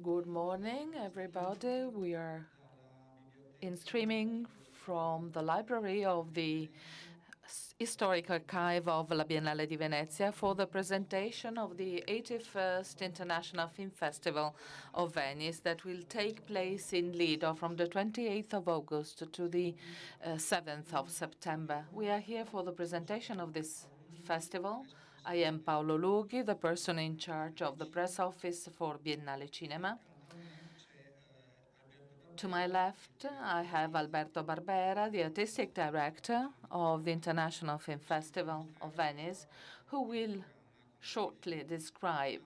Good morning, everybody. We are in streaming from the library of the Historic Archive of La Biennale di Venezia for the presentation of the 81st International Film Festival of Venice that will take place in Lido from the 28th of August to the 7th of September. We are here for the presentation of this festival. I am Paolo Lughi, the person in charge of the press office for Biennale Cinema. To my left, I have Alberto Barbera, the artistic director of the International Film Festival of Venice, who will shortly describe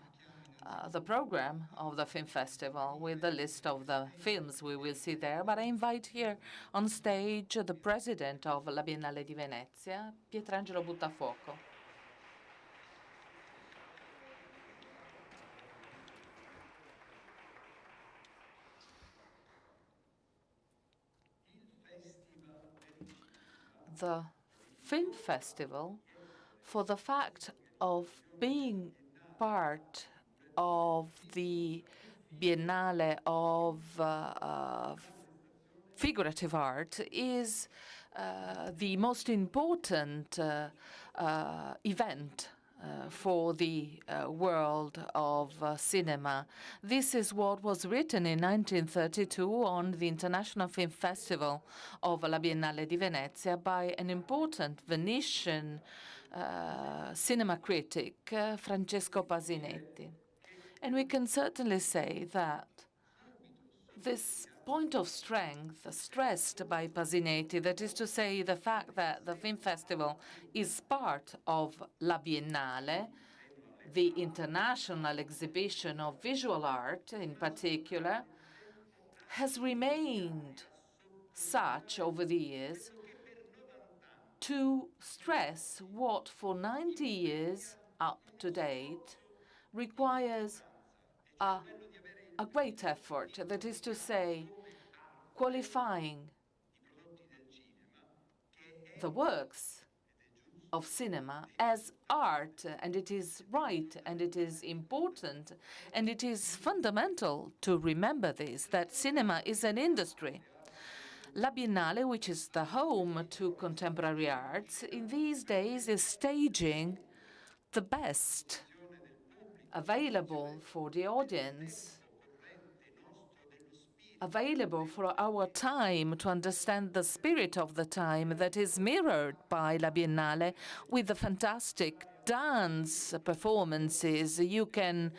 the program of the film festival with the list of the films we will see there. But I invite here on stage the president of La Biennale di Venezia, Pietrangelo Buttafuoco. The film festival, for the fact of being part of the Biennale of figurative art, is the most important event for the world of cinema. This is what was written in 1932 on the International Film Festival of La Biennale di Venezia by an important Venetian cinema critic, Francesco Pasinetti. And we can certainly say that this point of strength stressed by Pasinetti, that is to say, the fact that the film festival is part of La Biennale, the international exhibition of visual art in particular, has remained such over the years to stress what for 90 years up to date requires a great effort, that is to say, qualifying the works of cinema as art, and it is right, and it is important, and it is fundamental to remember this, that cinema is an industry. La Biennale, which is the home to contemporary arts, in these days is staging the best available for the audience, available for our time, to understand the spirit of the time that is mirrored by La Biennale with the fantastic dance performances you can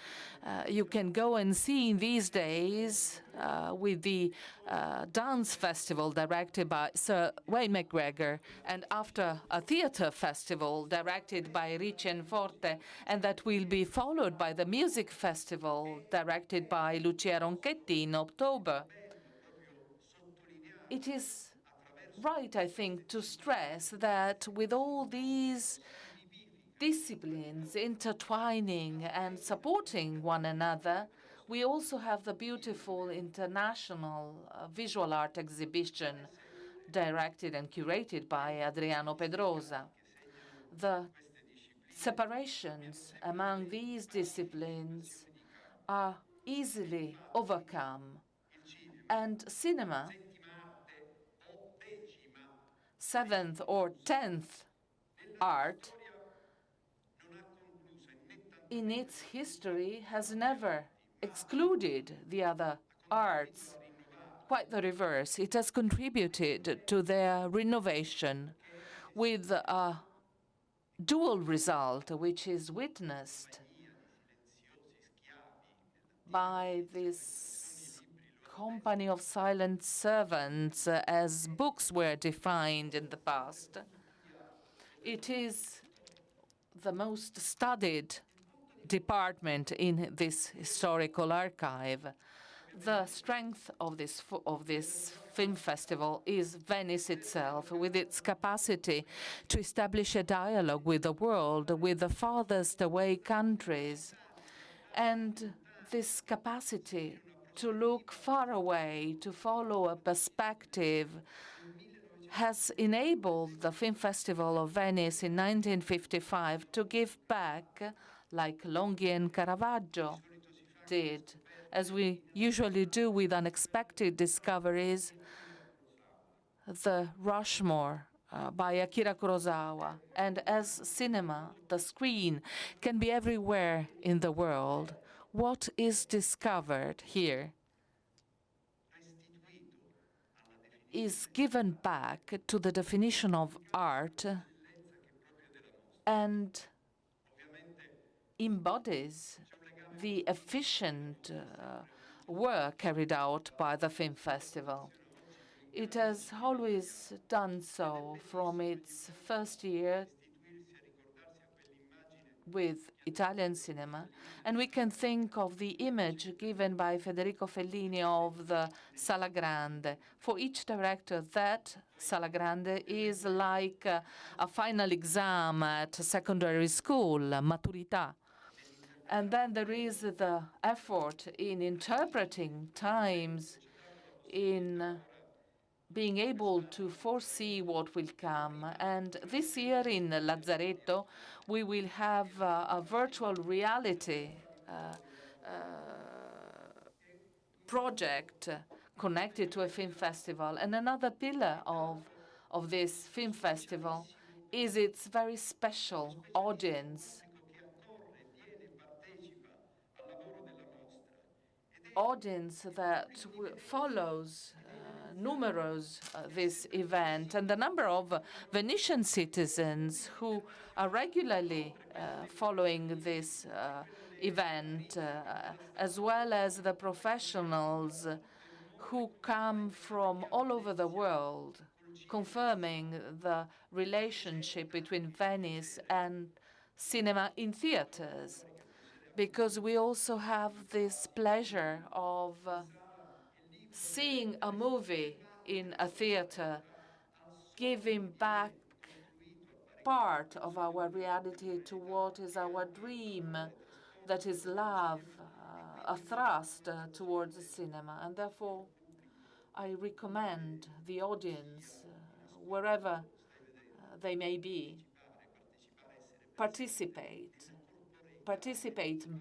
go and see in these days with the dance festival directed by Sir Wayne McGregor, and after a theatre festival directed by Ricci Forte, and that will be followed by the music festival directed by Lucia Ronchetti in October. It is right, I think, to stress that with all these disciplines intertwining and supporting one another, we also have the beautiful international visual art exhibition directed and curated by Adriano Pedrosa. The separations among these disciplines are easily overcome, and cinema, 7th or 10th art, in its history has never excluded the other arts. Quite the reverse. It has contributed to their renovation with a dual result, which is witnessed by this company of silent servants, as books were defined in the past. It is the most studied department in this historical archive. The strength of this film festival is Venice itself, with its capacity to establish a dialogue with the world, with the farthest away countries, and this capacity to look far away, to follow a perspective, has enabled the Film Festival of Venice in 1955 to give back, like Longhi and Caravaggio did, as we usually do with unexpected discoveries, the Rushmore by Akira Kurosawa. And as cinema, the screen, can be everywhere in the world, what is discovered here is given back to the definition of art and embodies the efficient work carried out by the film festival. It has always done so from its first year with Italian cinema, and we can think of the image given by Federico Fellini of the Sala Grande. For each director, that Sala Grande is like a final exam at secondary school, maturità. And then there is the effort in interpreting times, in being able to foresee what will come. And this year in Lazzaretto, we will have a virtual reality project connected to a film festival. And another pillar of this film festival is its very special audience that follows numerous this event, and the number of Venetian citizens who are regularly following this event, as well as the professionals who come from all over the world, confirming the relationship between Venice and cinema in theaters. Because we also have this pleasure of seeing a movie in a theater, giving back part of our reality to what is our dream, that is love, a thrust towards the cinema. And therefore, I recommend the audience, wherever they may be, participate,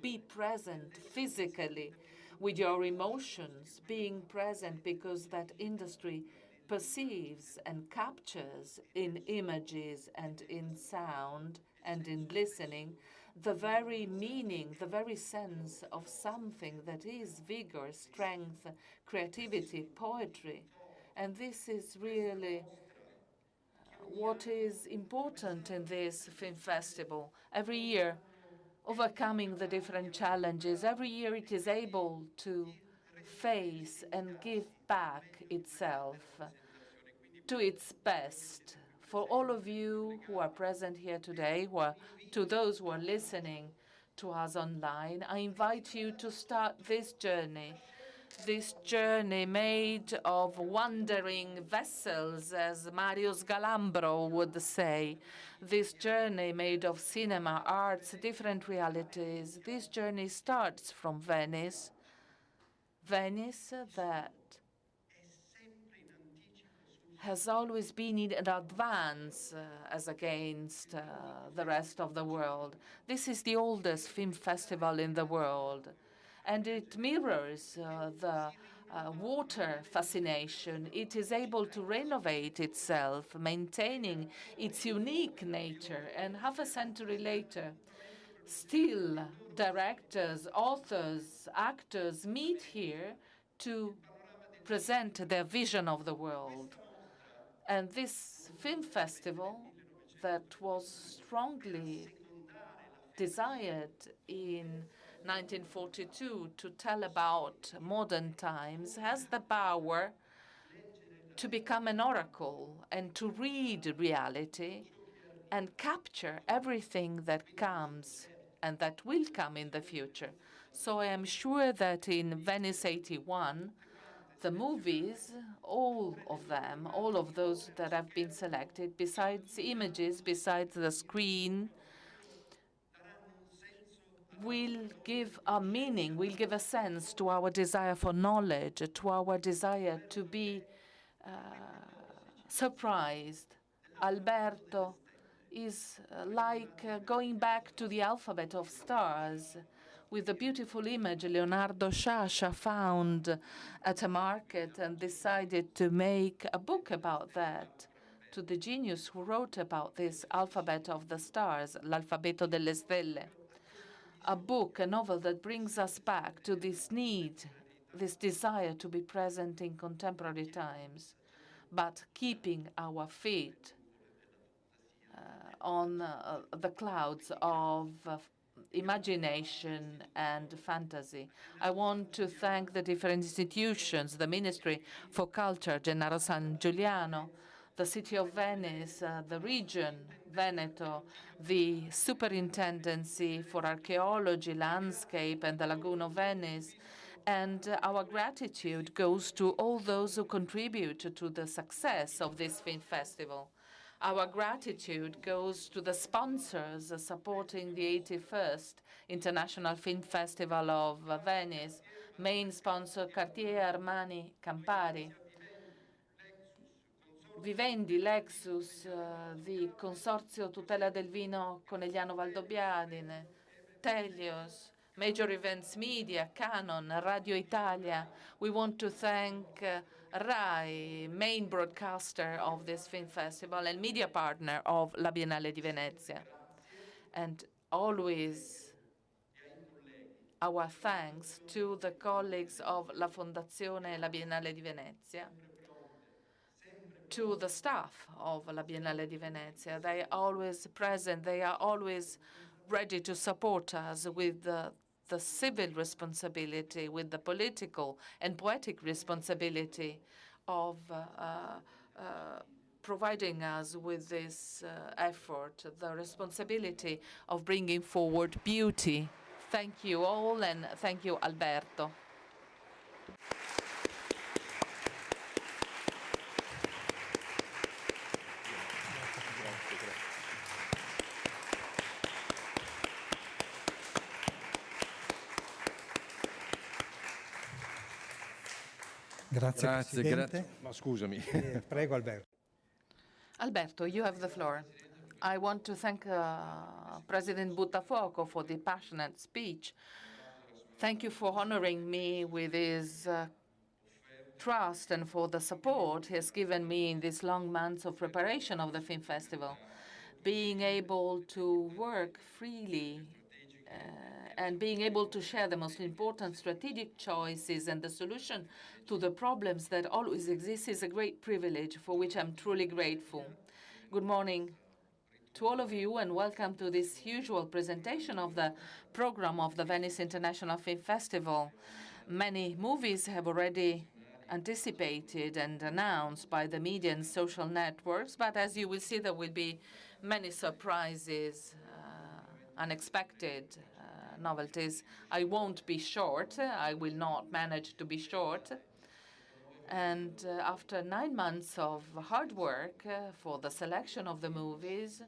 be present physically with your emotions, being present because that industry perceives and captures in images and in sound and in listening the very meaning, the very sense of something that is vigor, strength, creativity, poetry. And this is really what is important in this film festival. Every year, overcoming the different challenges, every year it is able to face and give back itself to its best. For all of you who are present here today, to those who are listening to us online, I invite you to start this journey made of wandering vessels, as Mario Sgalambro would say. This journey made of cinema, arts, different realities. This journey starts from Venice. Venice that has always been in advance as against the rest of the world. This is the oldest film festival in the world, and it mirrors the water fascination. It is able to renovate itself, maintaining its unique nature. And half a century later, still directors, authors, actors meet here to present their vision of the world. And this film festival that was strongly desired in 1942 to tell about modern times has the power to become an oracle and to read reality and capture everything that comes and that will come in the future. So I am sure that in Venice 81, the movies, all of them, all of those that have been selected, besides images, besides the screen, will give a meaning, will give a sense to our desire for knowledge, to our desire to be surprised. Alberto is like going back to the alphabet of stars. with a beautiful image Leonardo Sciascia found at a market and decided to make a book about that, to the genius who wrote about this alphabet of the stars, l'alfabeto delle stelle. A book, a novel that brings us back to this need, this desire to be present in contemporary times, but keeping our feet on the clouds of imagination and fantasy. I want to thank the different institutions, the Ministry for Culture, Gennaro San Giuliano, the City of Venice, the region, Veneto, the Superintendency for Archaeology, Landscape, and the Lagoon of Venice. And our gratitude goes to all those who contribute to the success of this film festival. Our gratitude goes to the sponsors supporting the 81st International Film Festival of Venice, main sponsor Cartier, Armani, Campari, Vivendi, Lexus, the Consorzio Tutela del Vino Conegliano Valdobbiadene, Telios, Major Events Media, Canon, Radio Italia. We want to thank RAI, main broadcaster of this film festival and media partner of La Biennale di Venezia. And always our thanks to the colleagues of La Fondazione La Biennale di Venezia, to the staff of La Biennale di Venezia. They are always present. They are always ready to support us with the civil responsibility, with the political and poetic responsibility of providing us with this effort, the responsibility of bringing forward beauty. Thank you all, and thank you, Alberto. Grazie Presidente. Ma scusami. Prego Alberto. Alberto, you have the floor. I want to thank President Buttafuoco for the passionate speech. Thank you for honoring me with his trust and for the support he has given me in these long months of preparation of the film festival. Being able to work freely and being able to share the most important strategic choices and the solution to the problems that always exist is a great privilege for which I'm truly grateful. Good morning to all of you, and welcome to this usual presentation of the program of the Venice International Film Festival. Many movies have already anticipated and announced by the media and social networks, but as you will see, there will be many surprises, unexpected novelties. I won't be short. I will not manage to be short. And after 9 months of hard work for the selection of the movies,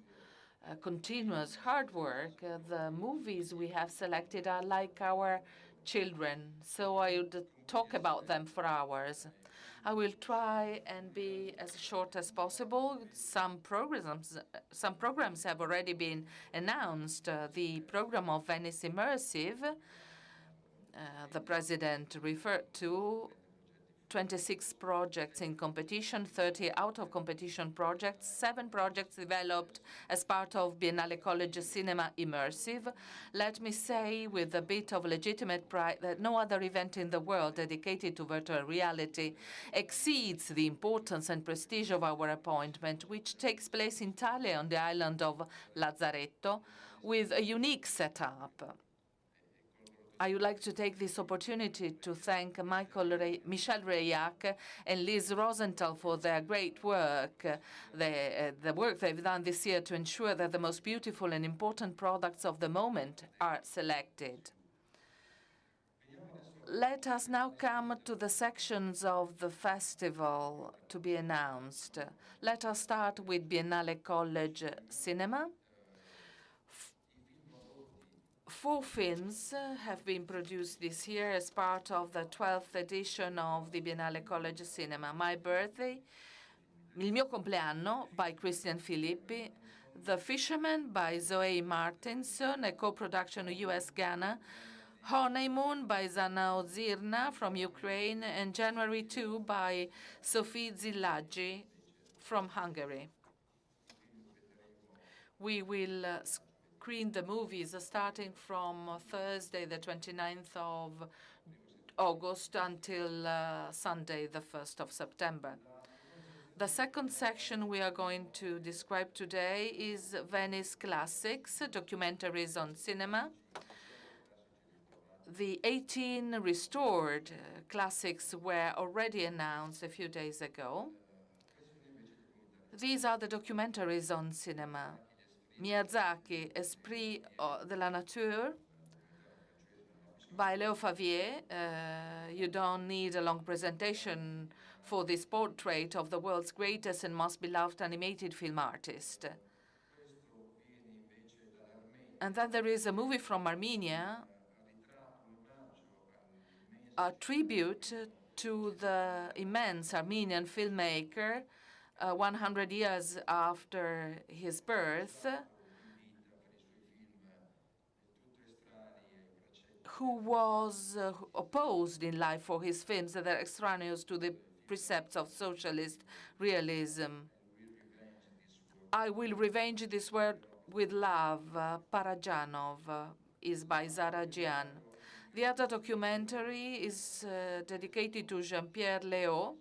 continuous hard work, the movies we have selected are like our children, so I would talk about them for hours. I will try and be as short as possible. Some programs have already been announced. The program of Venice Immersive, the president referred to, 26 projects in competition, 30 out-of-competition projects, 7 projects developed as part of Biennale College Cinema Immersive. Let me say with a bit of legitimate pride that no other event in the world dedicated to virtual reality exceeds the importance and prestige of our appointment, which takes place entirely on the island of Lazzaretto with a unique setup. I would like to take this opportunity to thank Michel Reyac and Liz Rosenthal for their great work, the work they've done this year to ensure that the most beautiful and important products of the moment are selected. Let us now come to the sections of the festival to be announced. Let us start with Biennale College Cinema. 4 films have been produced this year as part of the 12th edition of the Biennale College Cinema. My Birthday, Il mio compleanno, by Christian Filippi, The Fisherman by Zoe Martinson, a co-production US-Ghana, Honeymoon by Zana Ozirna from Ukraine, and January 2 by Sophie Zilagi from Hungary. We will screen the movies starting from Thursday, the 29th of August until Sunday, the 1st of September. The second section we are going to describe today is Venice Classics, documentaries on cinema. The 18 restored classics were already announced a few days ago. These are the documentaries on cinema. Miyazaki, Esprit de la Nature, by Léo Favier. You don't need a long presentation for this portrait of the world's greatest and most beloved animated film artist. And then there is a movie from Armenia, a tribute to the immense Armenian filmmaker 100 years after his birth, who was opposed in life for his films that are extraneous to the precepts of socialist realism. I Will Revenge This World with Love, Parajanov, is by Zara Gian. The other documentary is dedicated to Jean-Pierre Léaud.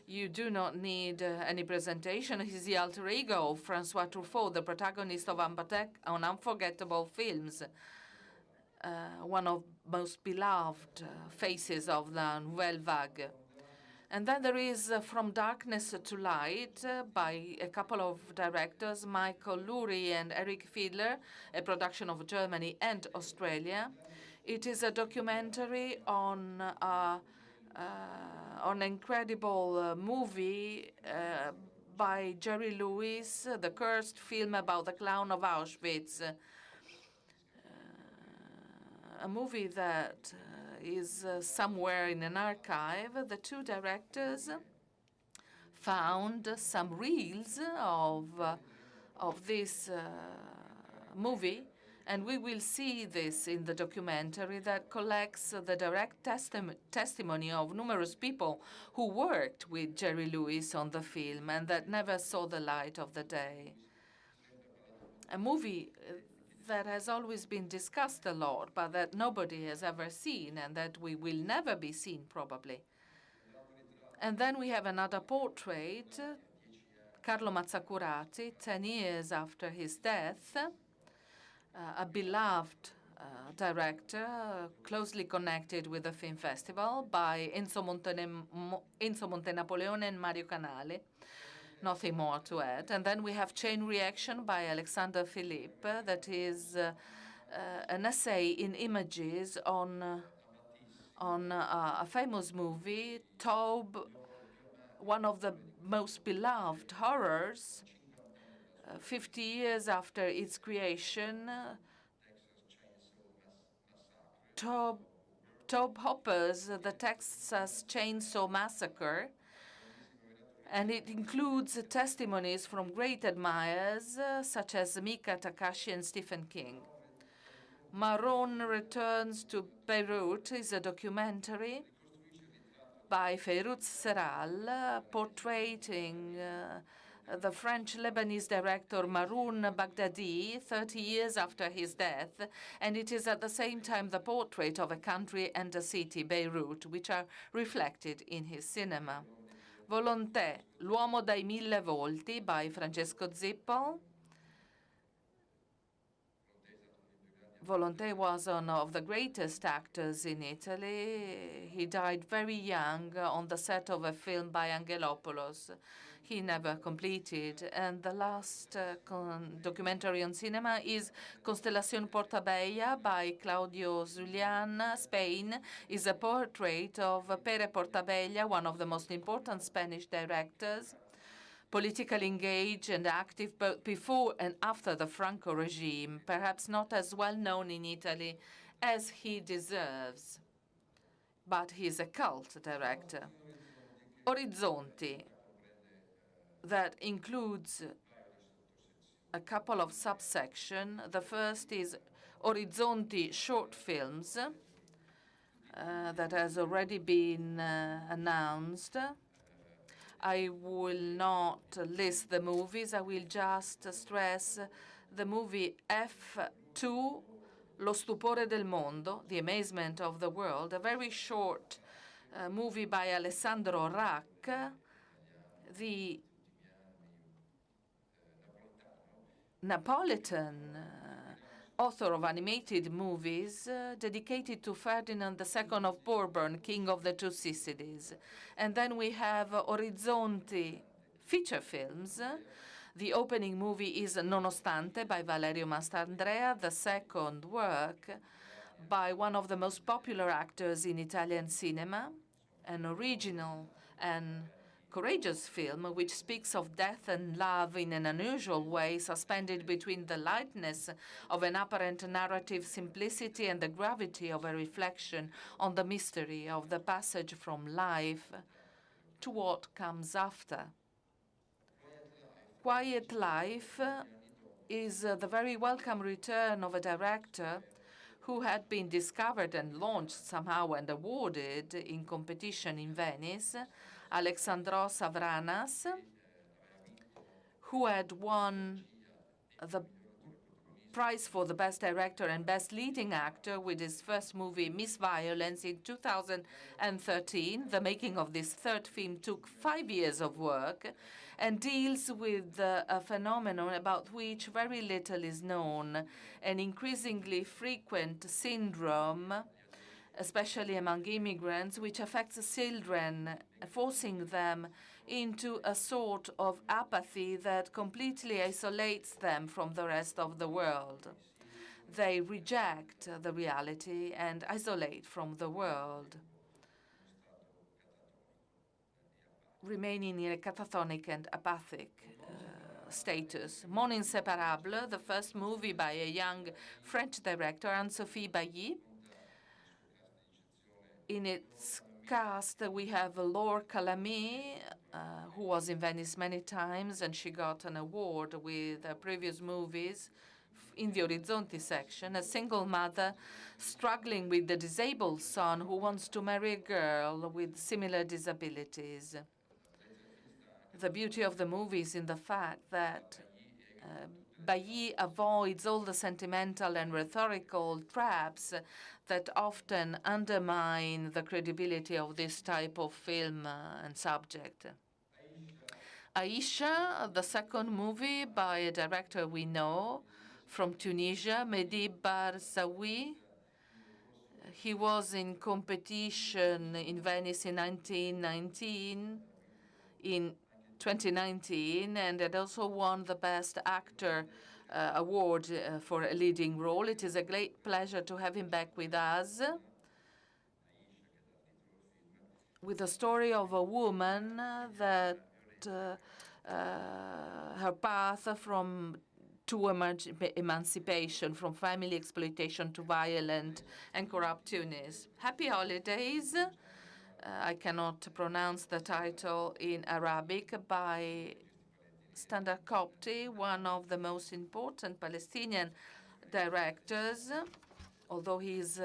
You do not need any presentation. He's the alter ego of François Truffaut, the protagonist of Unforgettable Films, one of most beloved faces of the Nouvelle Vague. And then there is From Darkness to Light by a couple of directors, Michael Lurie and Eric Fiedler, a production of Germany and Australia. It is a documentary on an incredible movie by Jerry Lewis, the cursed film about the clown of Auschwitz. A movie that is somewhere in an archive. The two directors found some reels of this movie, and we will see this in the documentary that collects the direct testimony of numerous people who worked with Jerry Lewis on the film and that never saw the light of the day. A movie that has always been discussed a lot, but that nobody has ever seen, and that we will never be seen, probably. And then we have another portrait, Carlo Mazzacurati, 10 years after his death, a beloved director, closely connected with the film festival, by Enzo Montenapoleone and Mario Canale. Nothing more to add. And then we have Chain Reaction by Alexander Philippe, that is an essay in images on a famous movie, Taube, one of the most beloved horrors. 50 years after its creation, Taube Hopper's The Texas Chainsaw Massacre, and it includes testimonies from great admirers, such as Mika Takashi and Stephen King. Maron Returns to Beirut is a documentary by Feyrouz Serral, portraying the French-Lebanese director Maroun Baghdadi 30 years after his death, and it is at the same time the portrait of a country and a city, Beirut, which are reflected in his cinema. Volonté, L'uomo dai mille volti by Francesco Zippo. Volonté was one of the greatest actors in Italy. He died very young on the set of a film by Angelopoulos. He never completed. And the last documentary on cinema is Constellación Portabella by Claudio Zulian, Spain. Is a portrait of Pere Portabella, one of the most important Spanish directors, politically engaged and active both before and after the Franco regime, perhaps not as well known in Italy as he deserves, but he's a cult director. Orizzonti, that includes a couple of subsections. The first is Orizzonti short films, that has already been announced. I will not list the movies. I will just stress the movie F2, Lo stupore del mondo, The Amazement of the World, a very short movie by Alessandro Rack, the Napolitan author of animated movies dedicated to Ferdinand II of Bourbon, King of the Two Sicilies. And then we have Orizzonti feature films. The opening movie is Nonostante by Valerio Mastandrea, the second work by one of the most popular actors in Italian cinema, an original and courageous film which speaks of death and love in an unusual way, suspended between the lightness of an apparent narrative simplicity and the gravity of a reflection on the mystery of the passage from life to what comes after. Quiet Life is the very welcome return of a director who had been discovered and launched somehow and awarded in competition in Venice, Alexandros Avranas, who had won the prize for the Best Director and Best Leading Actor with his first movie, Miss Violence, in 2013. The making of this third film took 5 years of work and deals with a phenomenon about which very little is known, an increasingly frequent syndrome, especially among immigrants, which affects children, forcing them into a sort of apathy that completely isolates them from the rest of the world. They reject the reality and isolate from the world, remaining in a catatonic and apathic status. Mon Inséparable, the first movie by a young French director, Anne-Sophie Bailly. In its cast, we have Laure Calamy, who was in Venice many times, and she got an award with previous movies in the Orizzonti section, a single mother struggling with a disabled son who wants to marry a girl with similar disabilities. The beauty of the movie is in the fact that Bailly avoids all the sentimental and rhetorical traps that often undermine the credibility of this type of film and subject. Aisha, the second movie by a director we know from Tunisia, Mehdi Barzaoui. He was in competition in Venice in 2019, and had also won the Best Actor award for a leading role. It is a great pleasure to have him back with us, with the story of a woman that her path to emancipation, from family exploitation to violent and corrupt Tunis. Happy holidays. I cannot pronounce the title in Arabic, by Standard Kopti, one of the most important Palestinian directors, although he is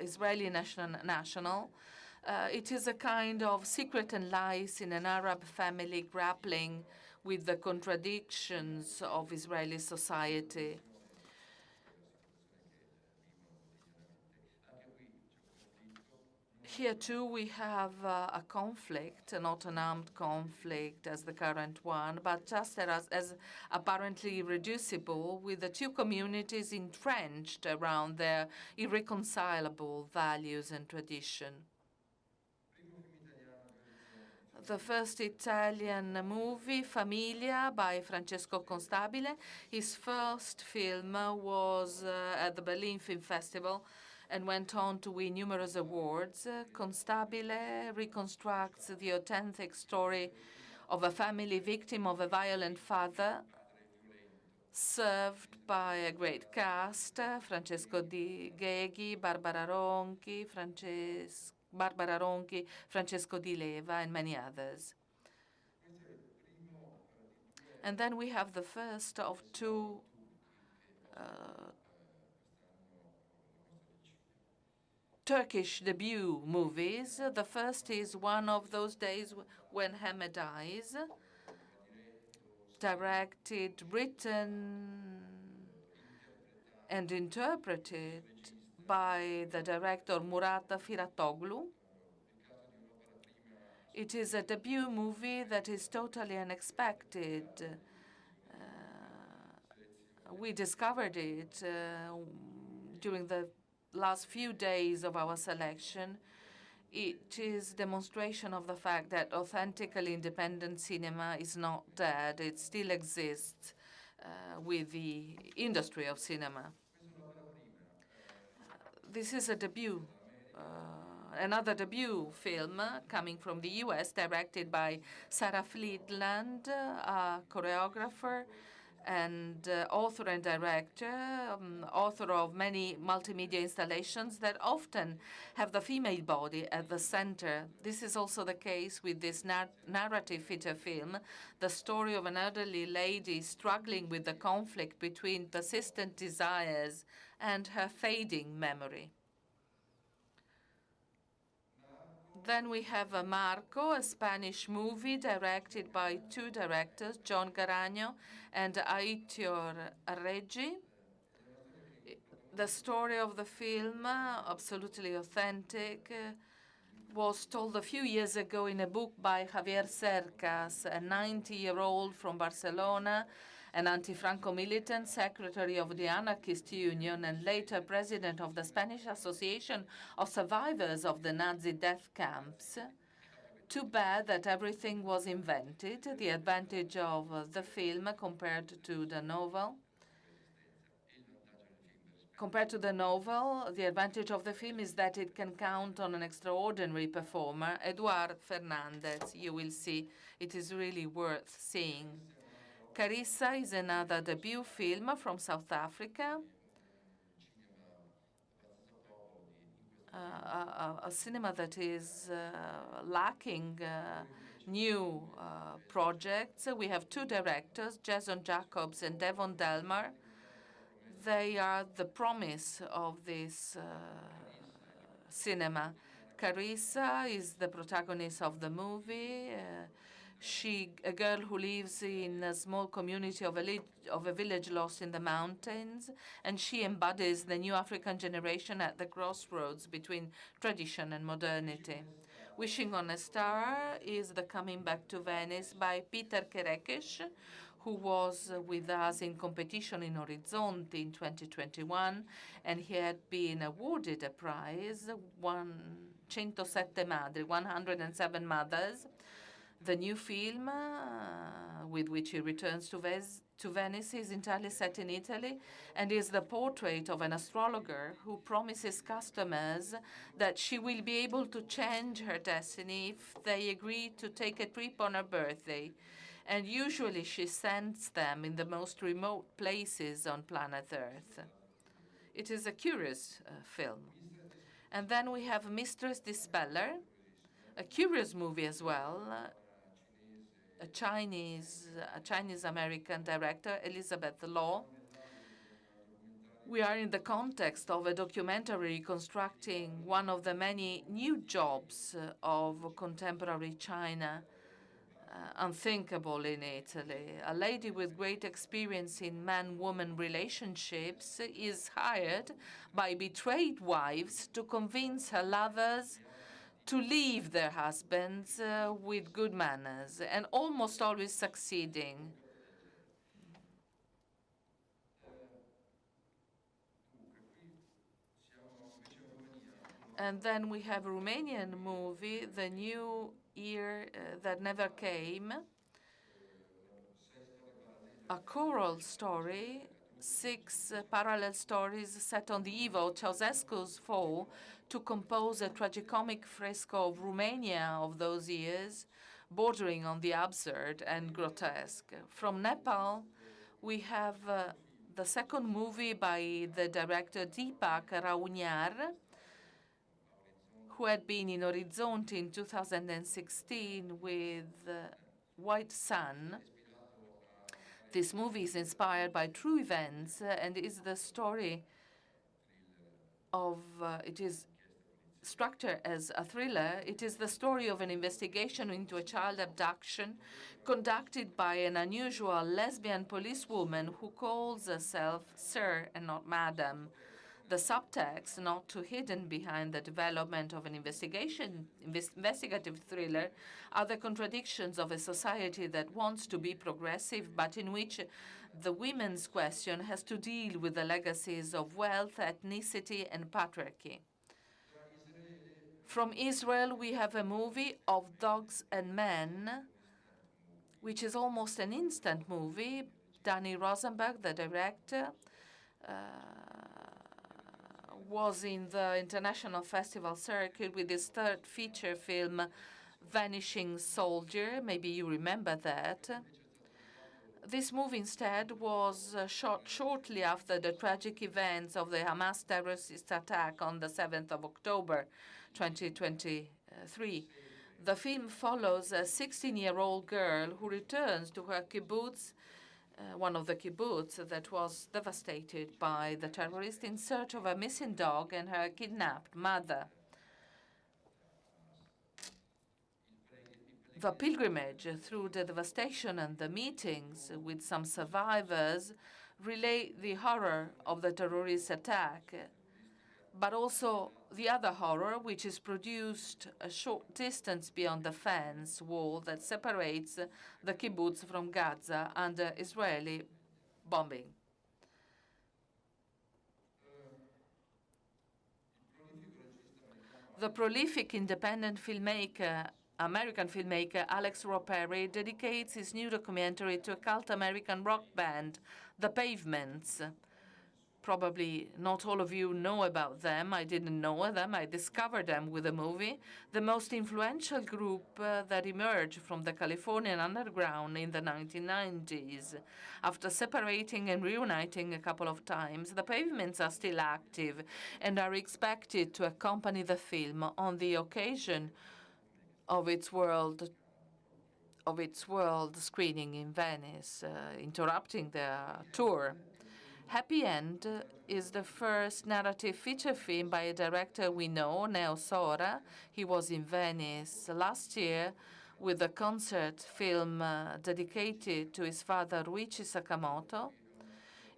Israeli national. It is a kind of Secret and Lies in an Arab family grappling with the contradictions of Israeli society. Here, too, we have a conflict, not an armed conflict as the current one, but just as apparently irreducible, with the two communities entrenched around their irreconcilable values and tradition. The first Italian movie, Famiglia, by Francesco Constabile. His first film was at the Berlin Film Festival and went on to win numerous awards. Constabile reconstructs the authentic story of a family victim of a violent father, served by a great cast: Francesco Di Gheghi, Barbara Ronchi, Francesco Di Leva, and many others. And then we have the first of two Turkish debut movies. The first is One of Those Days When Hammer Dies, directed, written, and interpreted by the director Murat Firatoglu. It is a debut movie that is totally unexpected. We discovered it during the last few days of our selection. It is demonstration of the fact that authentically independent cinema is not dead. It still exists with the industry of cinema. This is a debut, another debut film coming from the US, directed by Sarah Fleetland, a choreographer and author and director, author of many multimedia installations that often have the female body at the center. This is also the case with this narrative feature film, the story of an elderly lady struggling with the conflict between persistent desires and her fading memory. Then we have Marco, a Spanish movie directed by two directors, John Garagno and Aitor Reggi. The story of the film, absolutely authentic, was told a few years ago in a book by Javier Cercas, a 90-year-old from Barcelona, an anti-Franco militant, secretary of the Anarchist Union, and later president of the Spanish Association of Survivors of the Nazi death camps. Too bad that everything was invented. The advantage of the film compared to the novel, the advantage of the film is that it can count on an extraordinary performer, Eduard Fernandez. You will see it is really worth seeing. Carissa is another debut film from South Africa, a cinema that is lacking new projects. We have two directors, Jason Jacobs and Devon Delmar. They are the promise of this cinema. Carissa is the protagonist of the movie. A girl who lives in a small community of a village lost in the mountains, and she embodies the new African generation at the crossroads between tradition and modernity. Wishing on a Star is the coming back to Venice by Peter Kerekes, who was with us in competition in Orizzonti in 2021, and he had been awarded a prize, 107 Mothers. The new film with which he returns to Venice is entirely set in Italy and is the portrait of an astrologer who promises customers that she will be able to change her destiny if they agree to take a trip on her birthday. And usually she sends them in the most remote places on planet Earth. It is a curious film. And then we have Mistress Dispeller, a curious movie as well, a Chinese-American director, Elizabeth Law. We are in the context of a documentary reconstructing one of the many new jobs of contemporary China, unthinkable in Italy. A lady with great experience in man-woman relationships is hired by betrayed wives to convince her lovers to leave their husbands with good manners, and almost always succeeding. And then we have a Romanian movie, The New Year That Never Came, a choral story, 6 parallel stories set on the eve of Ceausescu's fall to compose a tragicomic fresco of Romania of those years, bordering on the absurd and grotesque. From Nepal, we have the second movie by the director Deepak Raunyar, who had been in Orizzonti in 2016 with White Sun. This movie is inspired by true events and is the story of, it is structured as a thriller, it is the story of an investigation into a child abduction conducted by an unusual lesbian policewoman who calls herself Sir and not Madam. The subtext, not too hidden behind the development of an investigative thriller, are the contradictions of a society that wants to be progressive, but in which the women's question has to deal with the legacies of wealth, ethnicity, and patriarchy. From Israel, we have a movie of Dogs and Men, which is almost an instant movie. Danny Rosenberg, the director, was in the international festival circuit with his third feature film, Vanishing Soldier. Maybe you remember that. This movie instead was shot shortly after the tragic events of the Hamas terrorist attack on the 7th of October, 2023. The film follows a 16-year-old girl who returns to her kibbutz, one of the kibbutz that was devastated by the terrorists, in search of a missing dog and her kidnapped mother. The pilgrimage through the devastation and the meetings with some survivors relate the horror of the terrorist attack, but also the other horror, which is produced a short distance beyond the fence wall that separates the kibbutz from Gaza under Israeli bombing. The prolific independent filmmaker, American filmmaker Alex Roperry, dedicates his new documentary to a cult American rock band, The Pavements. Probably not all of you know about them. I didn't know them. I discovered them with the movie. The most influential group that emerged from the Californian underground in the 1990s. After separating and reuniting a couple of times, the Pavements are still active and are expected to accompany the film on the occasion of its world screening in Venice, interrupting their tour. Happy End is the first narrative feature film by a director we know, Neo Sora. He was in Venice last year with a concert film dedicated to his father, Ruichi Sakamoto.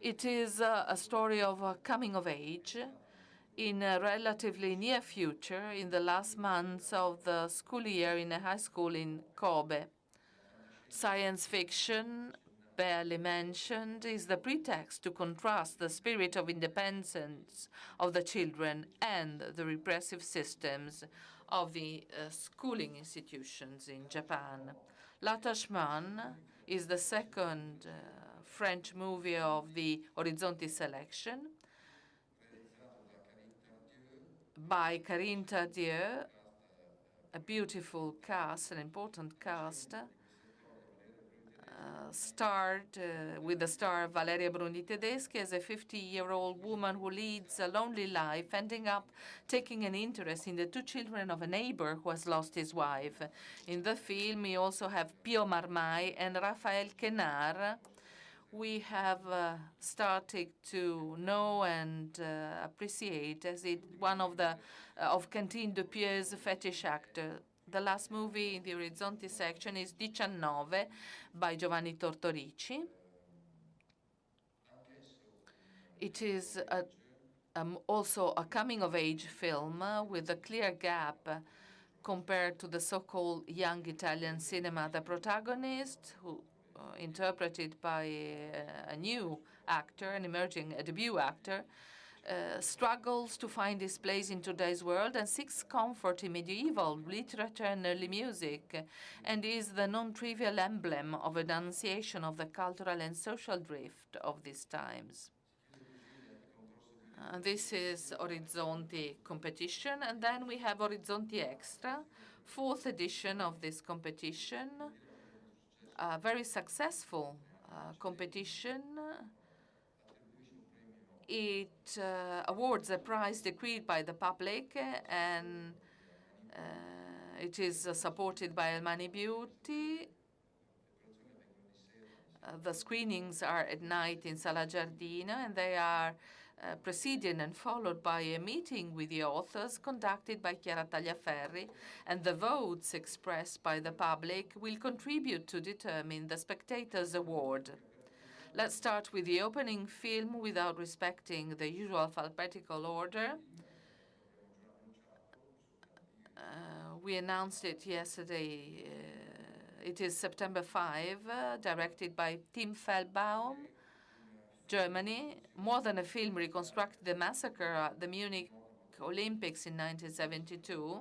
It is a story of coming of age in a relatively near future, in the last months of the school year in a high school in Kobe. Science fiction, barely mentioned, is the pretext to contrast the spirit of independence of the children and the repressive systems of the schooling institutions in Japan. L'Attachement is the second French movie of the Orizzonti selection by Karine Tardieu, a beautiful cast, an important cast, with the star Valeria Bruni Tedeschi as a 50-year-old woman who leads a lonely life, ending up taking an interest in the two children of a neighbor who has lost his wife. In the film, we also have Pio Marmai and Raphael Quenar. We have started to know and appreciate as one of the of Cantine de Pieu's fetish actor. The last movie in the Orizzonti section is 19 by Giovanni Tortorici. It is also a coming-of-age film with a clear gap compared to the so-called young Italian cinema. The protagonist, who interpreted by a new actor, an emerging debut actor, struggles to find his place in today's world and seeks comfort in medieval literature and early music, and is the non-trivial emblem of enunciation of the cultural and social drift of these times. This is Orizzonti competition, and then we have Orizzonti Extra, fourth edition of this competition, a very successful competition. It awards a prize decreed by the public, and it is supported by Almani Beauty. The screenings are at night in Sala Giardina, and they are preceded and followed by a meeting with the authors conducted by Chiara Tagliaferri, and the votes expressed by the public will contribute to determine the Spectators' Award. Let's start with the opening film without respecting the usual alphabetical order. We announced it yesterday. It is September 5, directed by Tim Feldbaum, Germany. More than a film reconstructed the massacre at the Munich Olympics in 1972,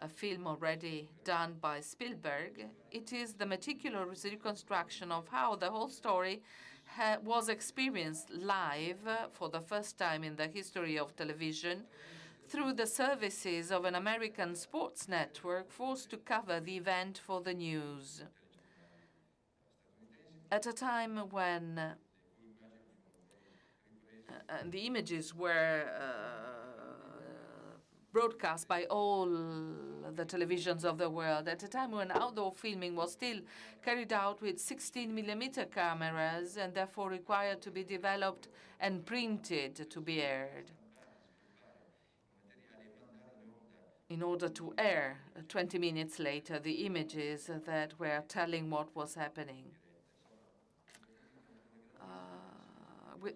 a film already done by Spielberg. It is the meticulous reconstruction of how the whole story was experienced live for the first time in the history of television through the services of an American sports network forced to cover the event for the news. At a time when the images were broadcast by all the televisions of the world, at a time when outdoor filming was still carried out with 16-millimeter cameras and therefore required to be developed and printed to be aired, in order to air 20 minutes later the images that were telling what was happening.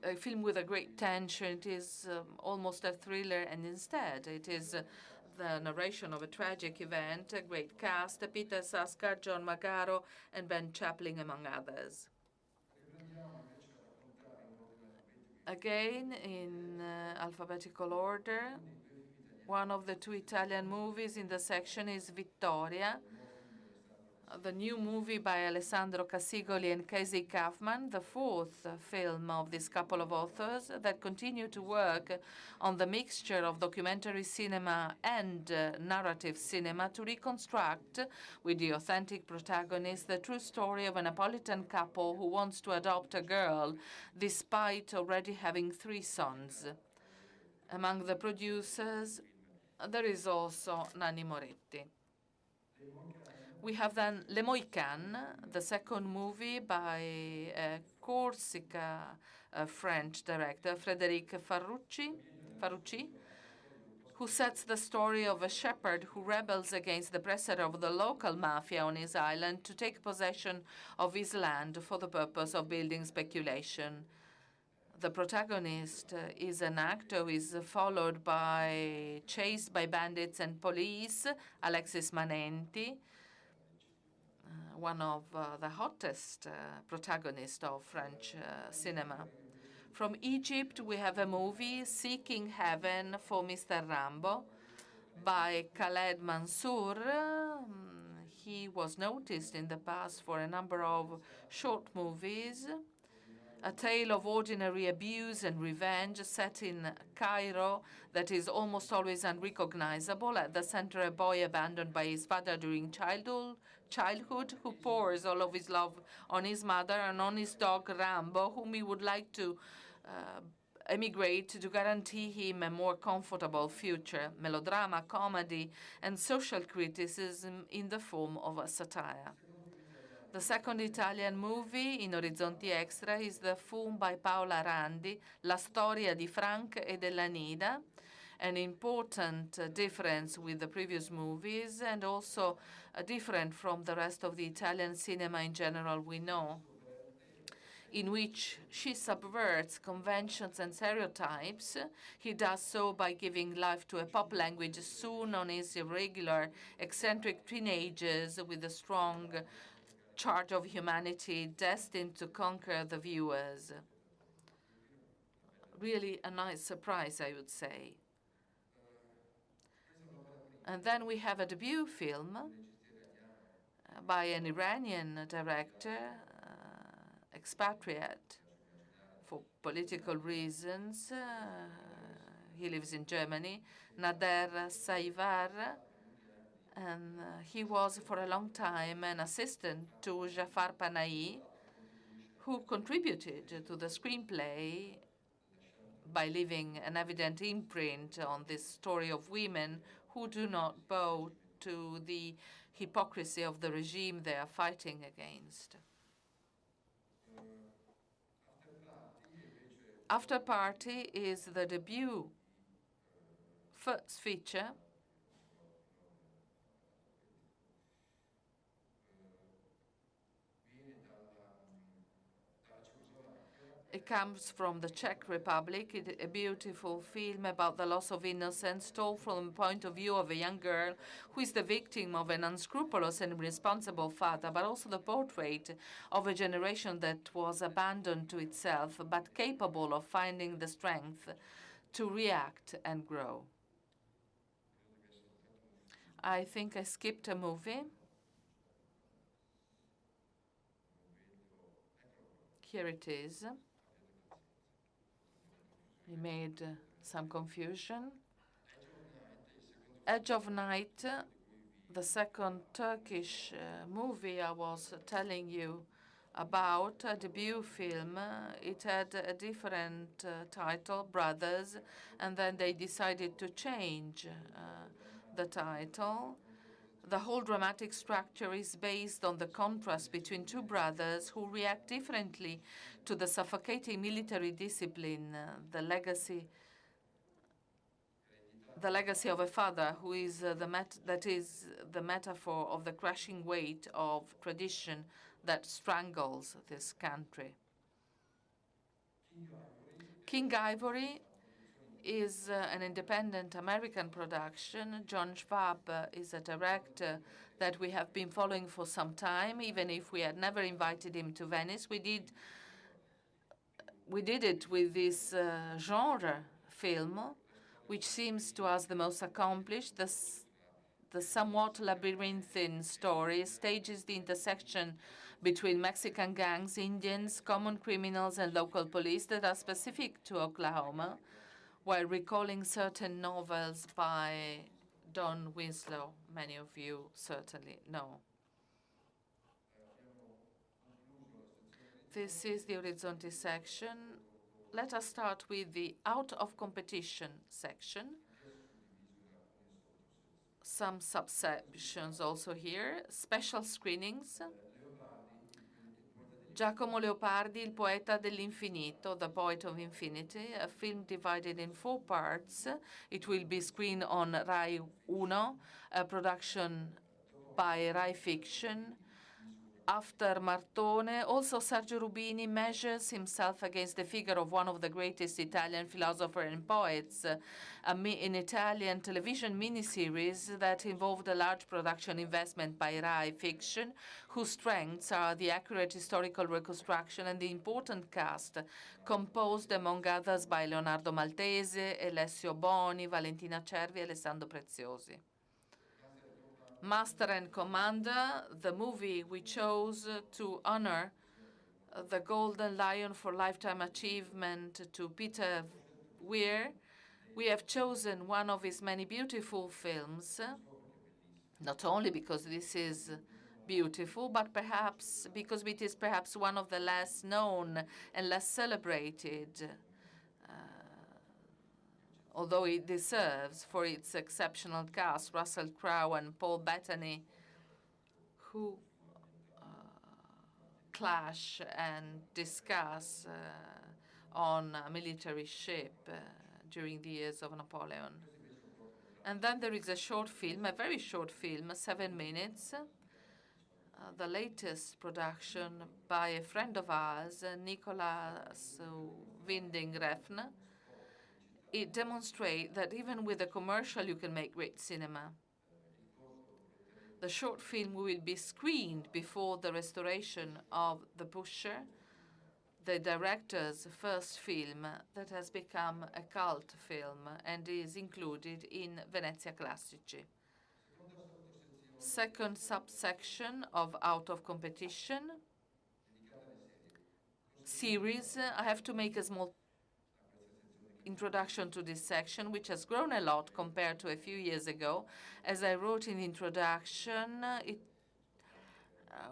A film with a great tension. It is almost a thriller, and instead it is the narration of a tragic event, a great cast, Peter Sarsgaard, John Magaro, and Ben Chaplin, among others. Again, in alphabetical order, one of the two Italian movies in the section is Vittoria, the new movie by Alessandro Cassigoli and Casey Kaufman, the fourth film of this couple of authors that continue to work on the mixture of documentary cinema and narrative cinema to reconstruct, with the authentic protagonist, the true story of a Neapolitan couple who wants to adopt a girl despite already having 3 sons. Among the producers, there is also Nanni Moretti. We have then Le Mohicans, the second movie by a Corsica French director, Frédéric Farrucci, who sets the story of a shepherd who rebels against the pressure of the local mafia on his island to take possession of his land for the purpose of building speculation. The protagonist is an actor who is chased by bandits and police, Alexis Manenti, one of the hottest protagonists of French cinema. From Egypt, we have a movie, Seeking Heaven for Mr. Rambo, by Khaled Mansour. He was noticed in the past for a number of short movies. A tale of ordinary abuse and revenge set in Cairo that is almost always unrecognizable. At the center, a boy abandoned by his father during childhood who pours all of his love on his mother and on his dog Rambo, whom he would like to emigrate to guarantee him a more comfortable future. Melodrama, comedy, and social criticism in the form of a satire. The second Italian movie, in Orizzonti Extra, is the film by Paola Randi, La storia di Frank e della Nida, an important difference with the previous movies and also different from the rest of the Italian cinema in general we know, in which she subverts conventions and stereotypes. He does so by giving life to a pop language soon on his irregular, eccentric teenagers with a strong charge of humanity destined to conquer the viewers. Really a nice surprise, I would say. And then we have a debut film by an Iranian director, expatriate for political reasons. He lives in Germany, Nader Saivar, and he was for a long time an assistant to Jafar Panahi, who contributed to the screenplay by leaving an evident imprint on this story of women who do not bow to the hypocrisy of the regime they are fighting against. After Party is the debut first feature. It comes from the Czech Republic. It's a beautiful film about the loss of innocence, told from the point of view of a young girl who is the victim of an unscrupulous and irresponsible father, but also the portrait of a generation that was abandoned to itself, but capable of finding the strength to react and grow. I think I skipped a movie. Here it is. We made some confusion. Edge of Night, the second Turkish movie I was telling you about, a debut film. It had a different title, Brothers, and then they decided to change the title. The whole dramatic structure is based on the contrast between two brothers who react differently to the suffocating military discipline, the legacy of a father who is that is the metaphor of the crushing weight of tradition that strangles this country. King Ivory is an independent American production. John Schwab is a director that we have been following for some time, even if we had never invited him to Venice. We did it with this genre film, which seems to us the most accomplished. The somewhat labyrinthine story stages the intersection between Mexican gangs, Indians, common criminals, and local police that are specific to Oklahoma, while recalling certain novels by Don Winslow, many of you certainly know. This is the Orizzonti section. Let us start with the out of competition section. Some subsections also here. Special screenings. Giacomo Leopardi, Il poeta dell'infinito, The Poet of Infinity, a film divided in 4 parts. It will be screened on Rai Uno, a production by Rai Fiction. After Martone, also Sergio Rubini measures himself against the figure of one of the greatest Italian philosophers and poets, an Italian television miniseries that involved a large production investment by Rai Fiction, whose strengths are the accurate historical reconstruction and the important cast, composed among others by Leonardo Maltese, Alessio Boni, Valentina Cervi, e Alessandro Preziosi. Master and Commander, the movie we chose to honor the Golden Lion for Lifetime Achievement to Peter Weir. We have chosen one of his many beautiful films, not only because this is beautiful, but perhaps because it is perhaps one of the less known and less celebrated, although it deserves for its exceptional cast, Russell Crowe and Paul Bettany, who clash and discuss on a military ship during the years of Napoleon. And then there is a short film, a very short film, 7 minutes, the latest production by a friend of ours, Nicolas Winding Refn. It demonstrates that even with a commercial, you can make great cinema. The short film will be screened before the restoration of The Pusher, the director's first film that has become a cult film and is included in Venice Classics. Second subsection of Out of Competition series. I have to make a small introduction to this section, which has grown a lot compared to a few years ago. As I wrote in the introduction,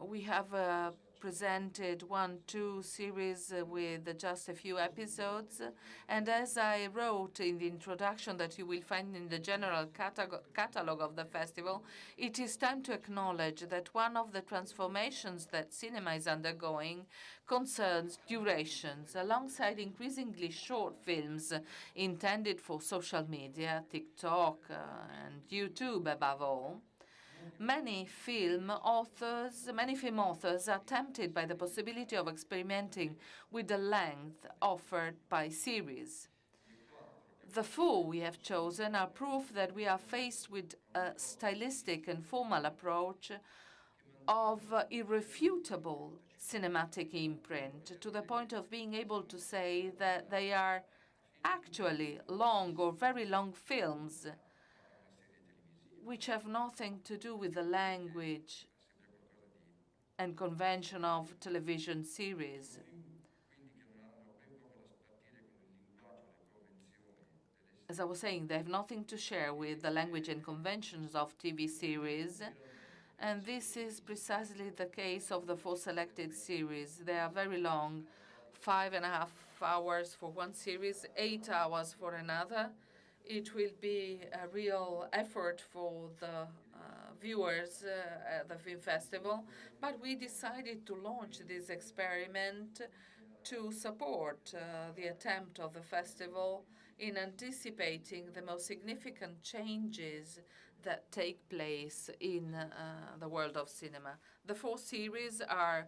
we have presented 1-2 series with just a few episodes. And as I wrote in the introduction that you will find in the general catalog of the festival, it is time to acknowledge that one of the transformations that cinema is undergoing concerns durations. Alongside increasingly short films intended for social media, TikTok, and YouTube above all, many film authors are tempted by the possibility of experimenting with the length offered by series. The four we have chosen are proof that we are faced with a stylistic and formal approach of irrefutable cinematic imprint, to the point of being able to say that they are actually long or very long films which have nothing to do with the language and convention of television series. As I was saying, they have nothing to share with the language and conventions of TV series, and this is precisely the case of the four selected series. They are very long, 5.5 hours for one series, 8 hours for another. It will be a real effort for the viewers at the film festival, but we decided to launch this experiment to support the attempt of the festival in anticipating the most significant changes that take place in the world of cinema. The four series are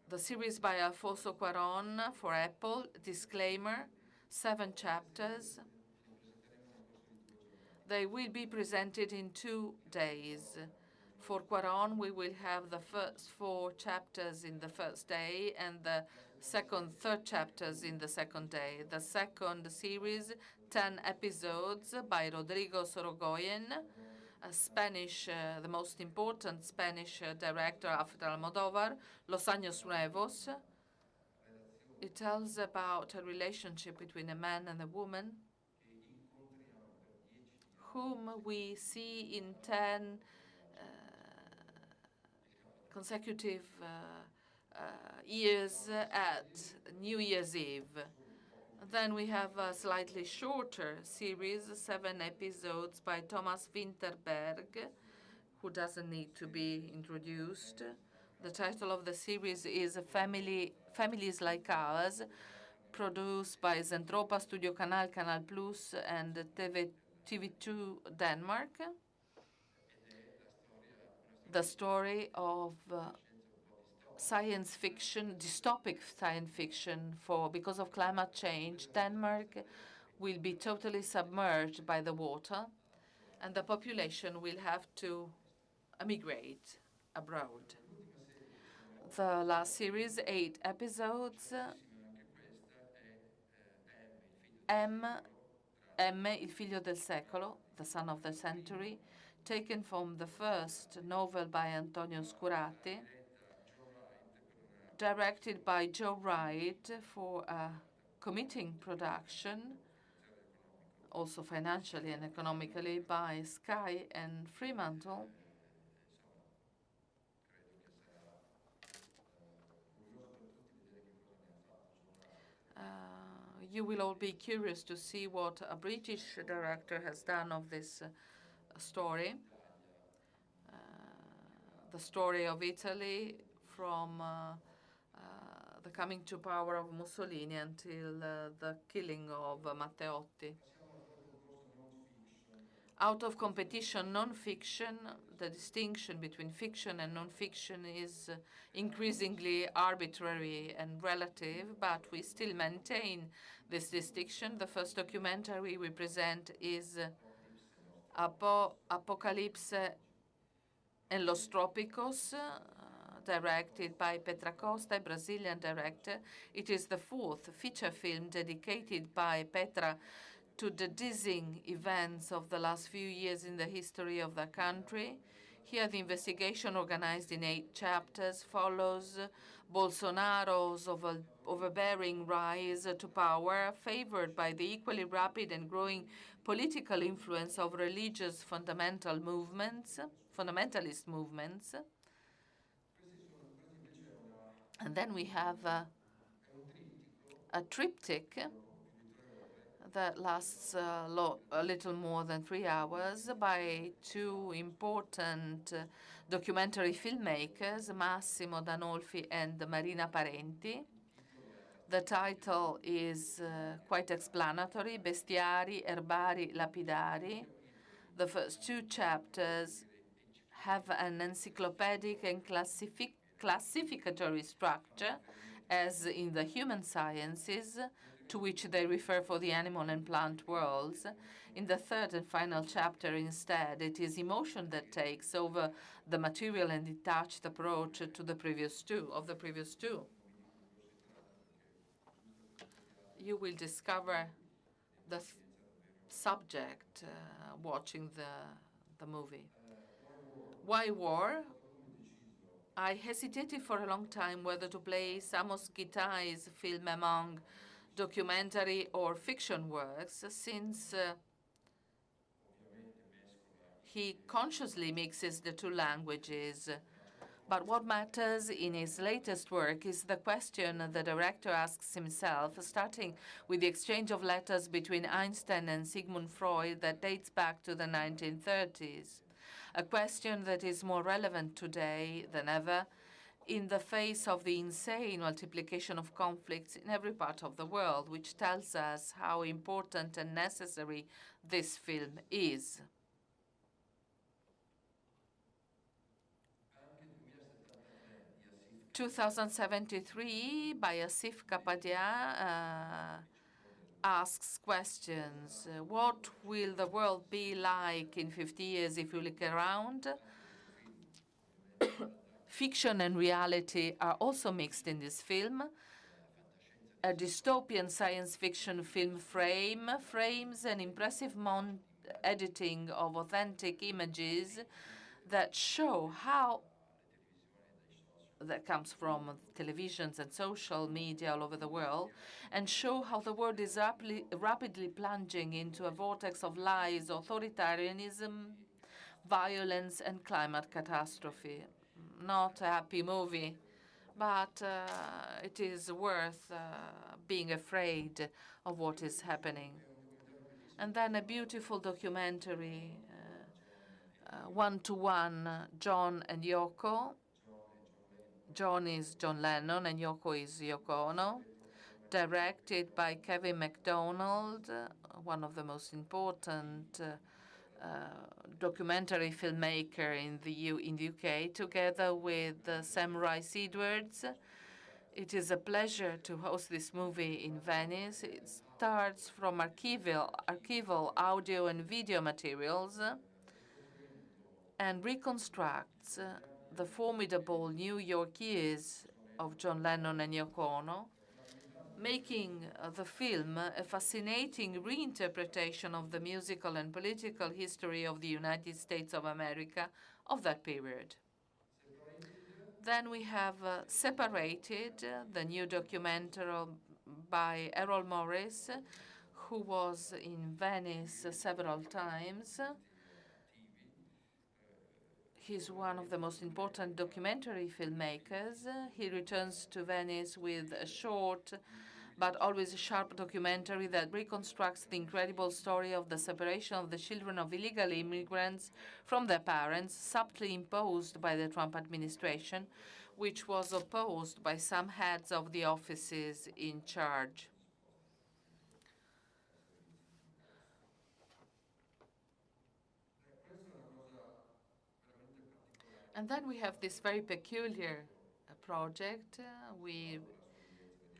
the series by Alfonso Cuarón for Apple, Disclaimer, 7 chapters. They will be presented in 2 days. For Cuarón, we will have the first 4 chapters in the first day and the third chapters in the second day. The second series, 10 episodes by Rodrigo Sorogoyen, a Spanish, the most important Spanish director after Almodóvar, Los Años Nuevos. It tells about a relationship between a man and a woman whom we see in 10 consecutive years at New Year's Eve. Then we have a slightly shorter series, 7 episodes by Thomas Winterberg, who doesn't need to be introduced. The title of the series is Families Like Ours, produced by Zentropa, Studio Canal, Canal Plus, and TV2 Denmark. The story of science fiction, dystopic science fiction, because of climate change, Denmark will be totally submerged by the water, and the population will have to emigrate abroad. The last series, 8 episodes, M, Il figlio del secolo, the son of the century, taken from the first novel by Antonio Scurati, directed by Joe Wright for a committing production, also financially and economically, by Sky and Fremantle. You will all be curious to see what a British director has done of this story. The story of Italy from the coming to power of Mussolini until the killing of Matteotti. Out of competition, non-fiction, the distinction between fiction and non-fiction is increasingly arbitrary and relative, but we still maintain this distinction. The first documentary we present is Apocalypse en los Trópicos, directed by Petra Costa, a Brazilian director. It is the 4th feature film dedicated by Petra to the dizzying events of the last few years in the history of the country. Here, the investigation, organized in 8 chapters, follows Bolsonaro's overbearing rise to power, favored by the equally rapid and growing political influence of religious fundamentalist movements. And then we have a triptych that lasts a little more than 3 hours by two important documentary filmmakers, Massimo Danolfi and Marina Parenti. The title is quite explanatory, Bestiari, Erbari, Lapidari. The first two chapters have an encyclopedic and classificatory structure, as in the human sciences, to which they refer for the animal and plant worlds. In the third and final chapter, instead, it is emotion that takes over the material and detached approach to the previous two. You will discover the subject watching the movie. Why war? I hesitated for a long time whether to place Amos Gitai's film among documentary or fiction works, since he consciously mixes the two languages. But what matters in his latest work is the question the director asks himself, starting with the exchange of letters between Einstein and Sigmund Freud that dates back to the 1930s. A question that is more relevant today than ever in the face of the insane multiplication of conflicts in every part of the world, which tells us how important and necessary this film is. 2073 by Asif Kapadia asks questions. What will the world be like in 50 years if you look around? Fiction and reality are also mixed in this film. A dystopian science fiction film frames an impressive editing of authentic images that show how that comes from televisions and social media all over the world, and show how the world is rapidly plunging into a vortex of lies, authoritarianism, violence, and climate catastrophe. Not a happy movie, but it is worth being afraid of what is happening. And then a beautiful documentary, one-to-one, John and Yoko. John is John Lennon and Yoko is Yoko Ono, directed by Kevin MacDonald, one of the most important documentary filmmaker in the UK, together with Sam Rice Edwards. It is a pleasure to host this movie in Venice. It starts from archival audio and video materials and reconstructs the formidable New York years of John Lennon and Yoko Ono, making the film a fascinating reinterpretation of the musical and political history of the United States of America of that period. Then we have Separated, the new documentary by Errol Morris, who was in Venice several times. He's one of the most important documentary filmmakers. He returns to Venice with a short but always a sharp documentary that reconstructs the incredible story of the separation of the children of illegal immigrants from their parents, subtly imposed by the Trump administration, which was opposed by some heads of the offices in charge. And then we have this very peculiar project. We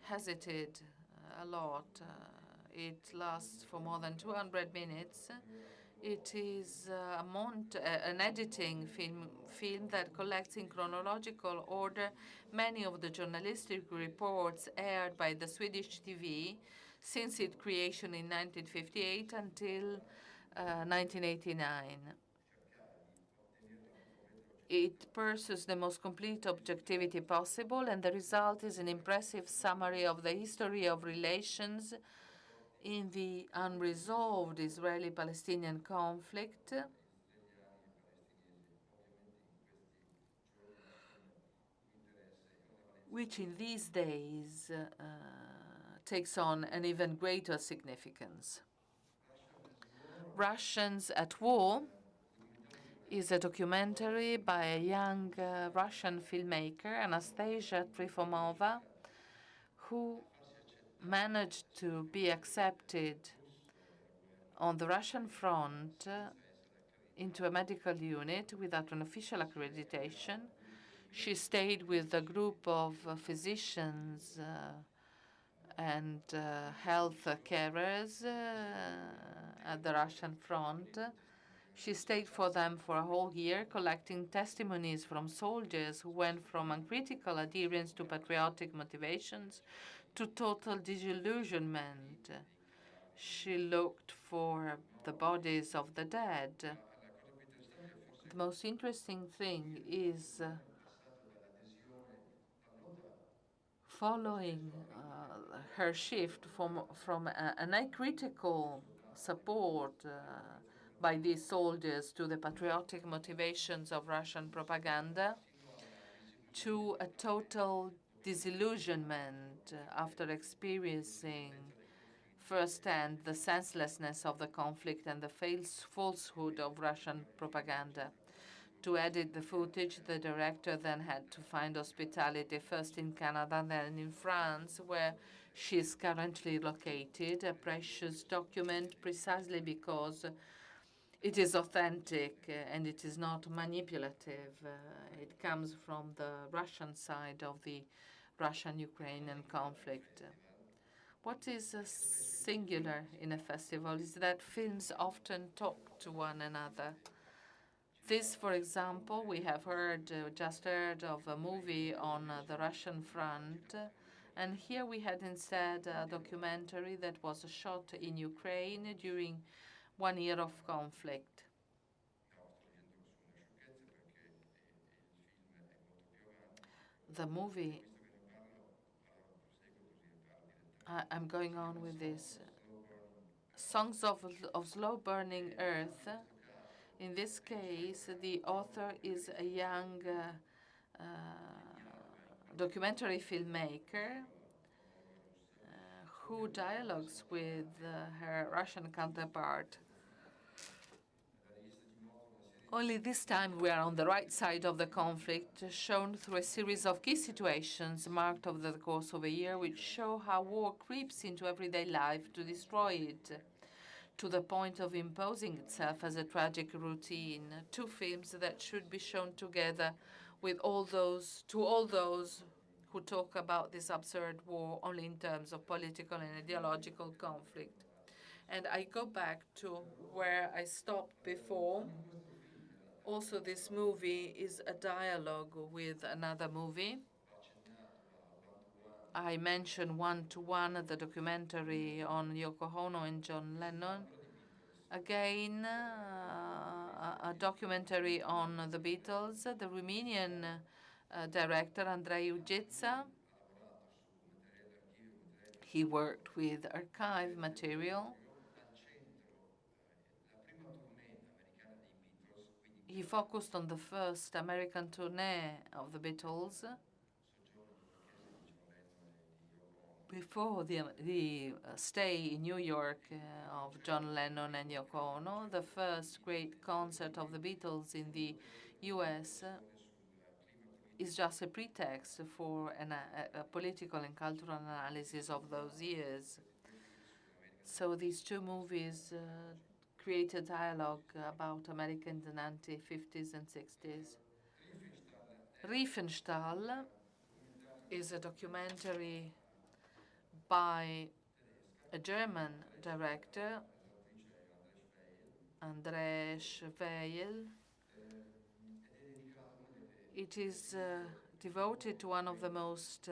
hesitated a lot. It lasts for more than 200 minutes. It is an editing film that collects in chronological order many of the journalistic reports aired by the Swedish TV since its creation in 1958 until 1989. It pursues the most complete objectivity possible, and the result is an impressive summary of the history of relations in the unresolved Israeli-Palestinian conflict, which in these days takes on an even greater significance. Russians at War is a documentary by a young Russian filmmaker, Anastasia Trifomova, who managed to be accepted on the Russian front into a medical unit without an official accreditation. She stayed with a group of physicians and health carers at the Russian front. She stayed for them for a whole year, collecting testimonies from soldiers who went from uncritical adherence to patriotic motivations to total disillusionment. She looked for the bodies of the dead. The most interesting thing is following her shift from an acritical support by these soldiers to the patriotic motivations of Russian propaganda to a total disillusionment after experiencing firsthand the senselessness of the conflict and the falsehood of Russian propaganda. To edit the footage, the director then had to find hospitality first in Canada, then in France, where she is currently located, a precious document precisely because it is authentic and it is not manipulative. It comes from the Russian side of the Russian-Ukrainian conflict. What is singular in a festival is that films often talk to one another. This, for example, we have just heard of a movie on the Russian front, and here we had instead a documentary that was shot in Ukraine during 1 year of conflict. The movie, I'm going on with this, Songs of Slow Burning Earth. In this case, the author is a young documentary filmmaker who dialogues with her Russian counterpart. Only this time we are on the right side of the conflict, shown through a series of key situations marked over the course of a year, which show how war creeps into everyday life to destroy it, to the point of imposing itself as a tragic routine. Two films that should be shown together with all those who talk about this absurd war only in terms of political and ideological conflict. And I go back to where I stopped before. Also, this movie is a dialogue with another movie. I mentioned One-to-One, the documentary on Yoko Ono and John Lennon. Again, a documentary on the Beatles, the Romanian director Andrei Ujița. He worked with archive material. He focused on the first American tournée of the Beatles before the stay in New York of John Lennon and Yoko Ono. The first great concert of the Beatles in the U.S. is just a pretext for a political and cultural analysis of those years. So these two movies create a dialogue about America in the 1950s and 60s. Riefenstahl is a documentary by a German director, Andreas Weil. It is devoted to one of the most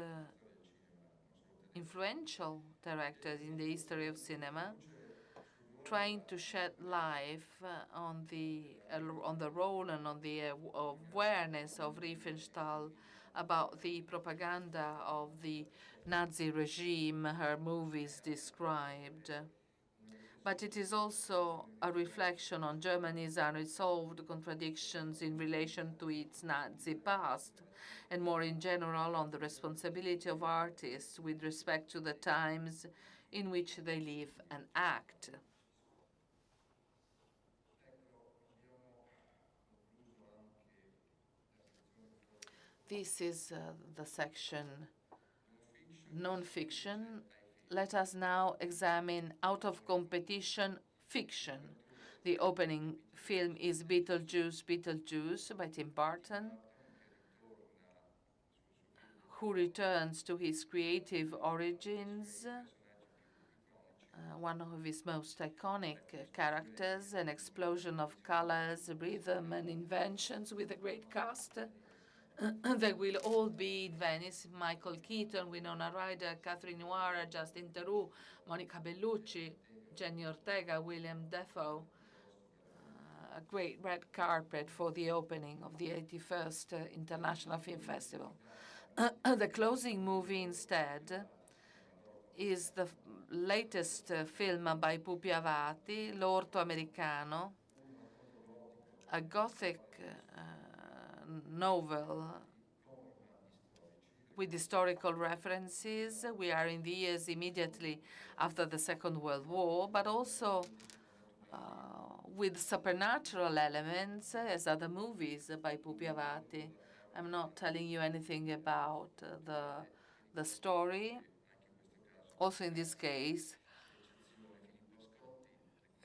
influential directors in the history of cinema, trying to shed light on the role and on the awareness of Riefenstahl about the propaganda of the Nazi regime her movies described. But it is also a reflection on Germany's unresolved contradictions in relation to its Nazi past, and more in general on the responsibility of artists with respect to the times in which they live and act. This is the section non-fiction. Let us now examine out of competition fiction. The opening film is Beetlejuice, Beetlejuice by Tim Burton, who returns to his creative origins, one of his most iconic characters, an explosion of colors, rhythm, and inventions with a great cast. They will all be in Venice: Michael Keaton, Winona Ryder, Catherine O'Hara, Justin Theroux, Monica Bellucci, Jenny Ortega, William Dafoe. A great red carpet for the opening of the 81st International Film Festival. The closing movie instead is the latest film by Pupi Avati, L'Orto Americano, a Gothic novel with historical references. We are in the years immediately after the Second World War, but also with supernatural elements, as other movies by Pupi Avati. I'm not telling you anything about the story. Also in this case,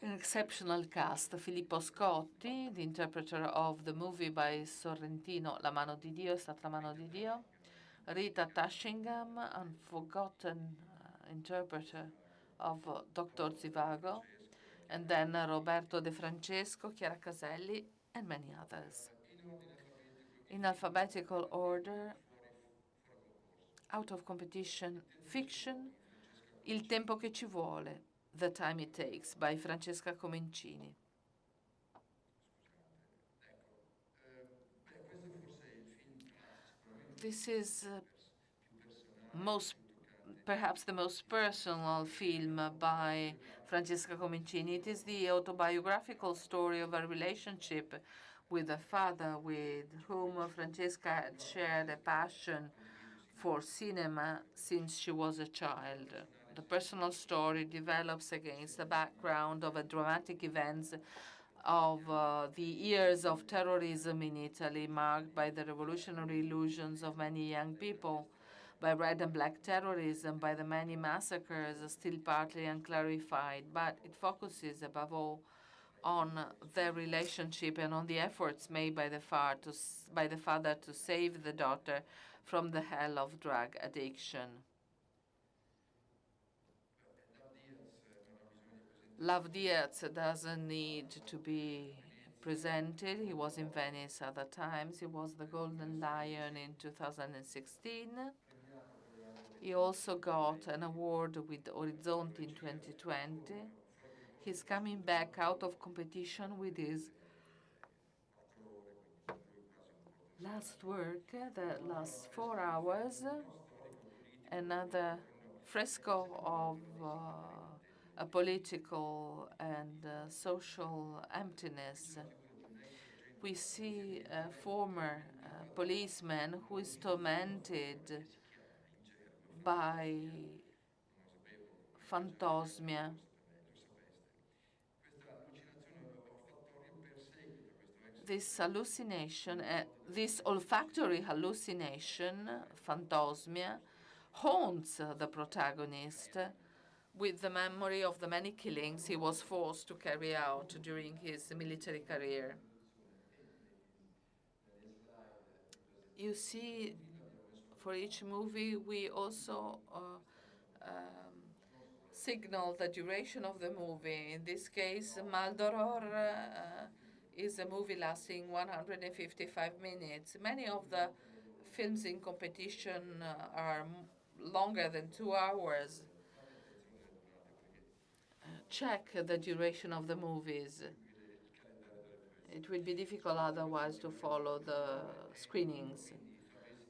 an exceptional cast: Filippo Scotti, the interpreter of the movie by Sorrentino, La mano di Dio, è stata la mano di Dio; Rita Tashingham, unforgotten interpreter of Dr. Zivago; and then Roberto De Francesco, Chiara Caselli, and many others. In alphabetical order, out of competition fiction, Il tempo che ci vuole, The Time It Takes by Francesca Comencini. This is perhaps the most personal film by Francesca Comencini. It is the autobiographical story of a relationship with a father with whom Francesca had shared a passion for cinema since she was a child. The personal story develops against the background of a dramatic events of the years of terrorism in Italy, marked by the revolutionary illusions of many young people, by red and black terrorism, by the many massacres still partly unclarified. But it focuses above all on their relationship and on the efforts made by the father to save the daughter from the hell of drug addiction. Love Diaz doesn't need to be presented. He was in Venice other times. He was the Golden Lion in 2016. He also got an award with Orizzonti in 2020. He's coming back out of competition with his last work that lasts 4 hours, another fresco of a political and social emptiness. We see a former policeman who is tormented by phantosmia. This hallucination, this olfactory hallucination, phantosmia, haunts the protagonist with the memory of the many killings he was forced to carry out during his military career. You see, for each movie, we also signal the duration of the movie. In this case, Maldoror is a movie lasting 155 minutes. Many of the films in competition are longer than 2 hours. Check the duration of the movies. It will be difficult otherwise to follow the screenings.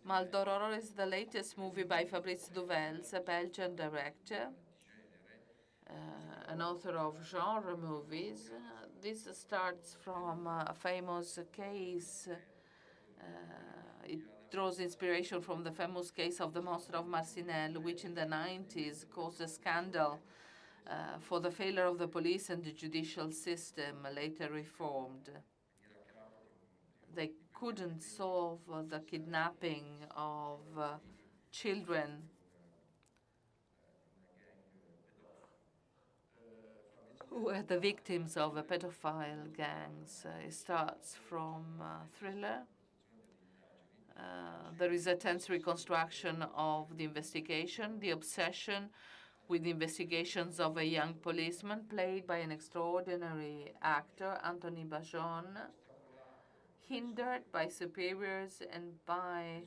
Maldoror is the latest movie by Fabrice Duvels, a Belgian director, an author of genre movies. This starts from a famous case. It draws inspiration from the famous case of the monster of Marcinelle, which in the 90s caused a scandal for the failure of the police and the judicial system, later reformed. They couldn't solve the kidnapping of children who were the victims of pedophile gangs. It starts from a thriller. There is a tense reconstruction of the investigation, the obsession with the investigations of a young policeman played by an extraordinary actor, Anthony Bajon, hindered by superiors and by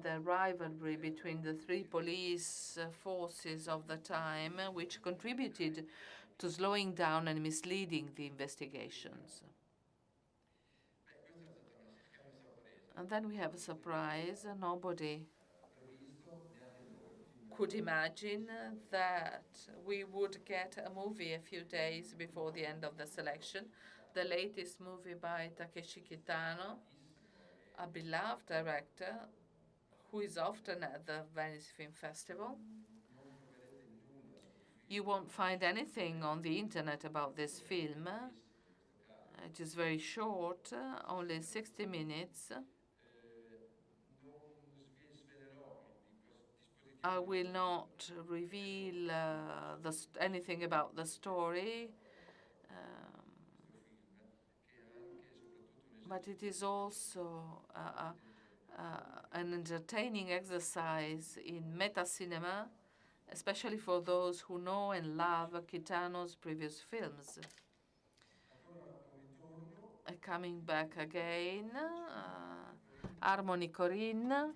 the rivalry between the three police forces of the time, which contributed to slowing down and misleading the investigations. And then we have a surprise. Nobody could imagine that we would get a movie a few days before the end of the selection, the latest movie by Takeshi Kitano, a beloved director who is often at the Venice Film Festival. You won't find anything on the internet about this film. It is very short, only 60 minutes. I will not reveal anything about the story, but it is also an entertaining exercise in meta-cinema, especially for those who know and love Kitano's previous films. Coming back again, Harmony Corinne.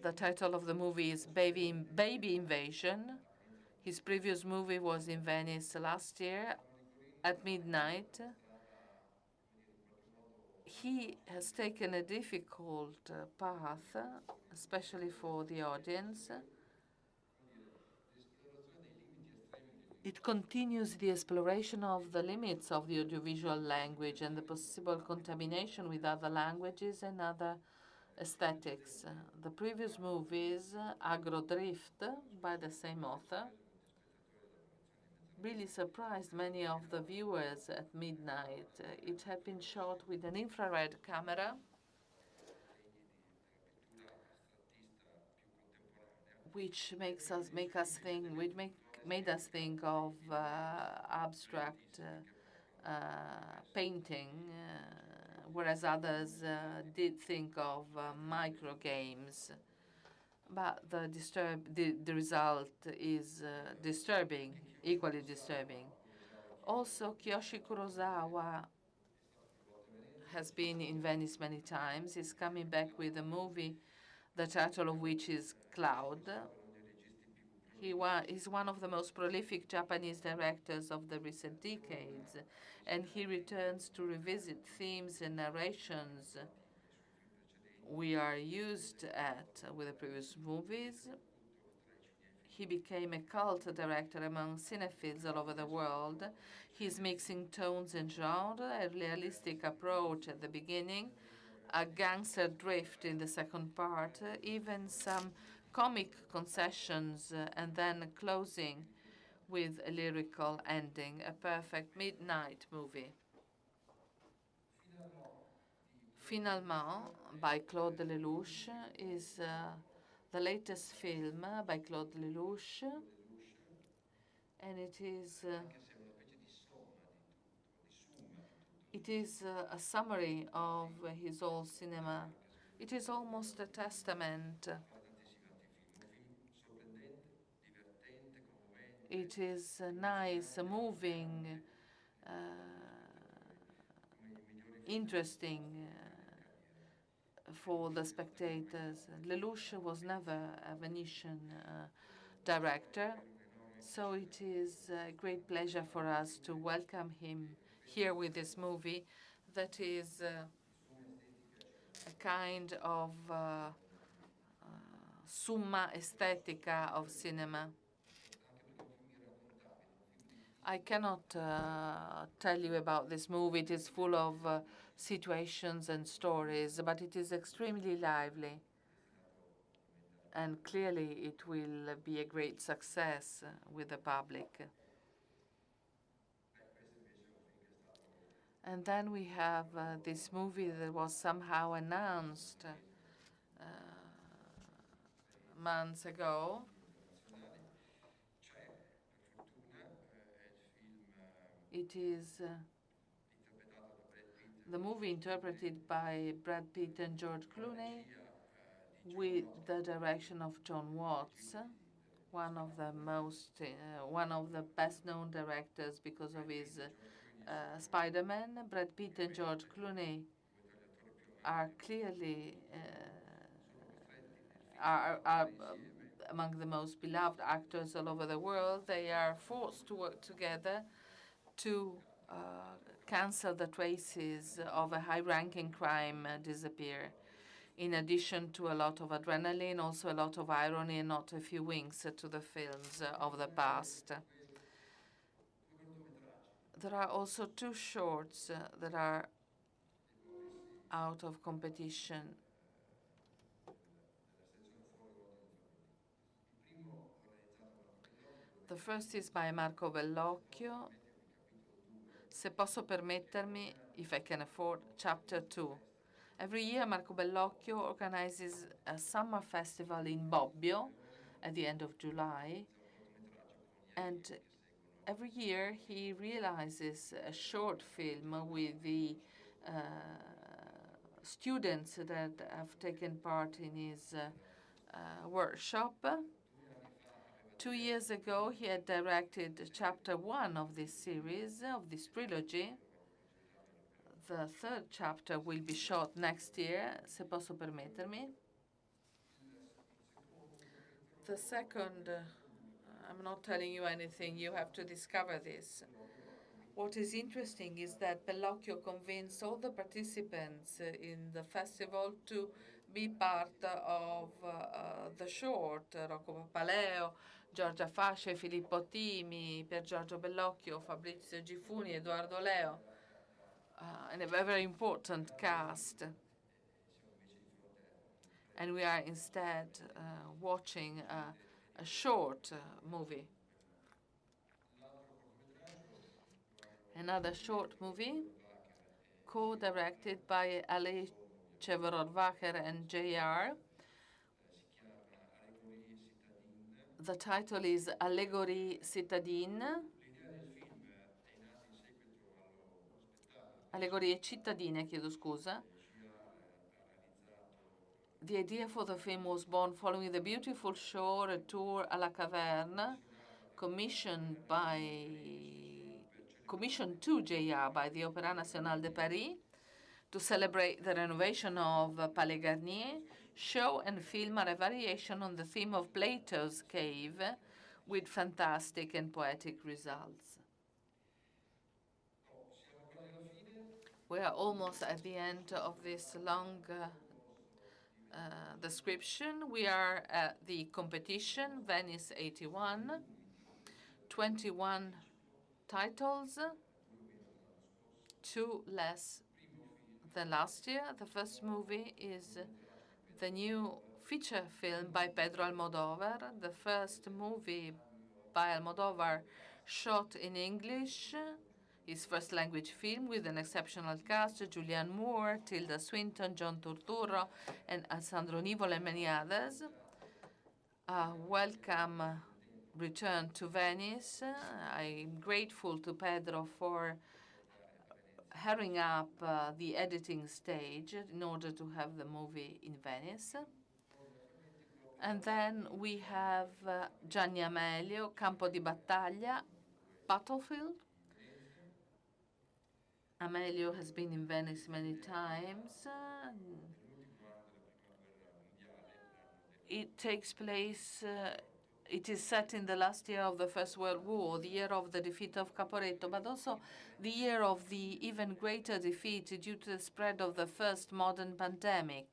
The title of the movie is Baby Invasion. His previous movie was in Venice last year at midnight. He has taken a difficult path, especially for the audience. It continues the exploration of the limits of the audiovisual language and the possible contamination with other languages and other aesthetics. The previous movies, Agrodrift, by the same author, really surprised many of the viewers at midnight. It had been shot with an infrared camera, which made us think of abstract painting, whereas others did think of micro games. But the result is disturbing, equally disturbing. Also, Kiyoshi Kurosawa has been in Venice many times. He's coming back with a movie, the title of which is Cloud. He's one of the most prolific Japanese directors of the recent decades, and he returns to revisit themes and narrations we are used at with the previous movies. He became a cult director among cinephiles all over the world. He's mixing tones and genre, a realistic approach at the beginning, a gangster drift in the second part, even some comic concessions, and then closing with a lyrical ending, a perfect midnight movie. Finalement, by Claude Lelouch, is the latest film by Claude Lelouch, and it is a summary of his whole cinema. It is almost a testament. It is nice, moving, interesting for the spectators. Lelouch was never a Venetian director, so it is a great pleasure for us to welcome him here with this movie that is a kind of summa estetica of cinema. I cannot tell you about this movie. It is full of situations and stories, but it is extremely lively. And clearly, it will be a great success with the public. And then we have this movie that was somehow announced months ago. It is the movie interpreted by Brad Pitt and George Clooney with the direction of John Watts, one of the best-known directors because of his Spider-Man. Brad Pitt and George Clooney are clearly are among the most beloved actors all over the world. They are forced to work together to cancel the traces of a high-ranking crime disappear. In addition to a lot of adrenaline, also a lot of irony and not a few winks to the films of the past. There are also two shorts that are out of competition. The first is by Marco Bellocchio, Se posso permettermi, If I can afford, Chapter 2. Every year, Marco Bellocchio organizes a summer festival in Bobbio at the end of July. And every year, he realizes a short film with the students that have taken part in his workshop. 2 years ago, he had directed Chapter 1 of this series, of this trilogy. The third chapter will be shot next year, Se posso permettermi. The second, I'm not telling you anything, you have to discover this. What is interesting is that Bellocchio convinced all the participants in the festival to be part of the short. Rocco Papaleo, Giorgia Fasce, Filippo Timi, Pier Giorgio Bellocchio, Fabrizio Gifuni, Edoardo Leo, and a very important cast. And we are instead watching a short movie. Another short movie, co-directed by Ali Cheverod-Wacher and JR. The title is Allegorie cittadine. Allegorie cittadine, chiedo scusa. The idea for the film was born following the beautiful show Retour à la Caverne, commissioned to JR by the Opéra National de Paris to celebrate the renovation of Palais Garnier. Show and film are a variation on the theme of Plato's cave with fantastic and poetic results. We are almost at the end of this long description. We are at the competition, Venice 81, 21 titles, 2 less than last year. The first movie is the new feature film by Pedro Almodovar, the first movie by Almodovar shot in English, his first language film with an exceptional cast: Julianne Moore, Tilda Swinton, John Turturro, and Alessandro Nivola, and many others. Welcome return to Venice. I'm grateful to Pedro for hurrying up the editing stage in order to have the movie in Venice. And then we have Gianni Amelio, Campo di Battaglia, Battlefield. Amelio has been in Venice many times. It takes place, it is set in the last year of the First World War, the year of the defeat of Caporetto, but also the year of the even greater defeat due to the spread of the first modern pandemic,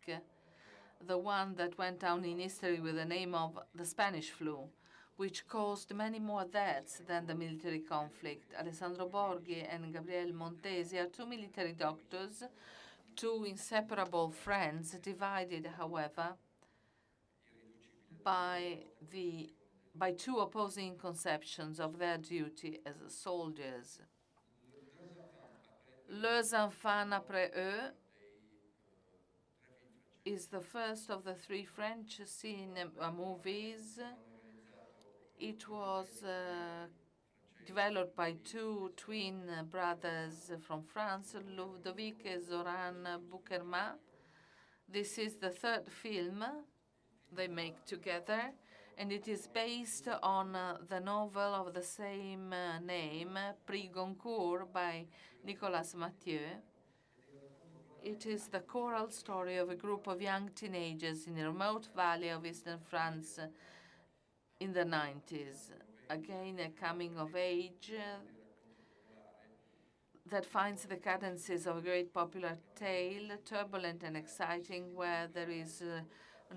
the one that went down in history with the name of the Spanish flu, which caused many more deaths than the military conflict. Alessandro Borghi and Gabriele Montesi are two military doctors, two inseparable friends, divided, however, by two opposing conceptions of their duty as soldiers. Les Enfants après eux is the first of the three French cinema movies. It was developed by two twin brothers from France, Ludovic and Zoran Boukerma. This is the third film they make together, and it is based on the novel of the same name, Prix Goncourt, by Nicolas Mathieu. It is the choral story of a group of young teenagers in a remote valley of eastern France in the 90s. Again, a coming of age that finds the cadences of a great popular tale, turbulent and exciting, where there is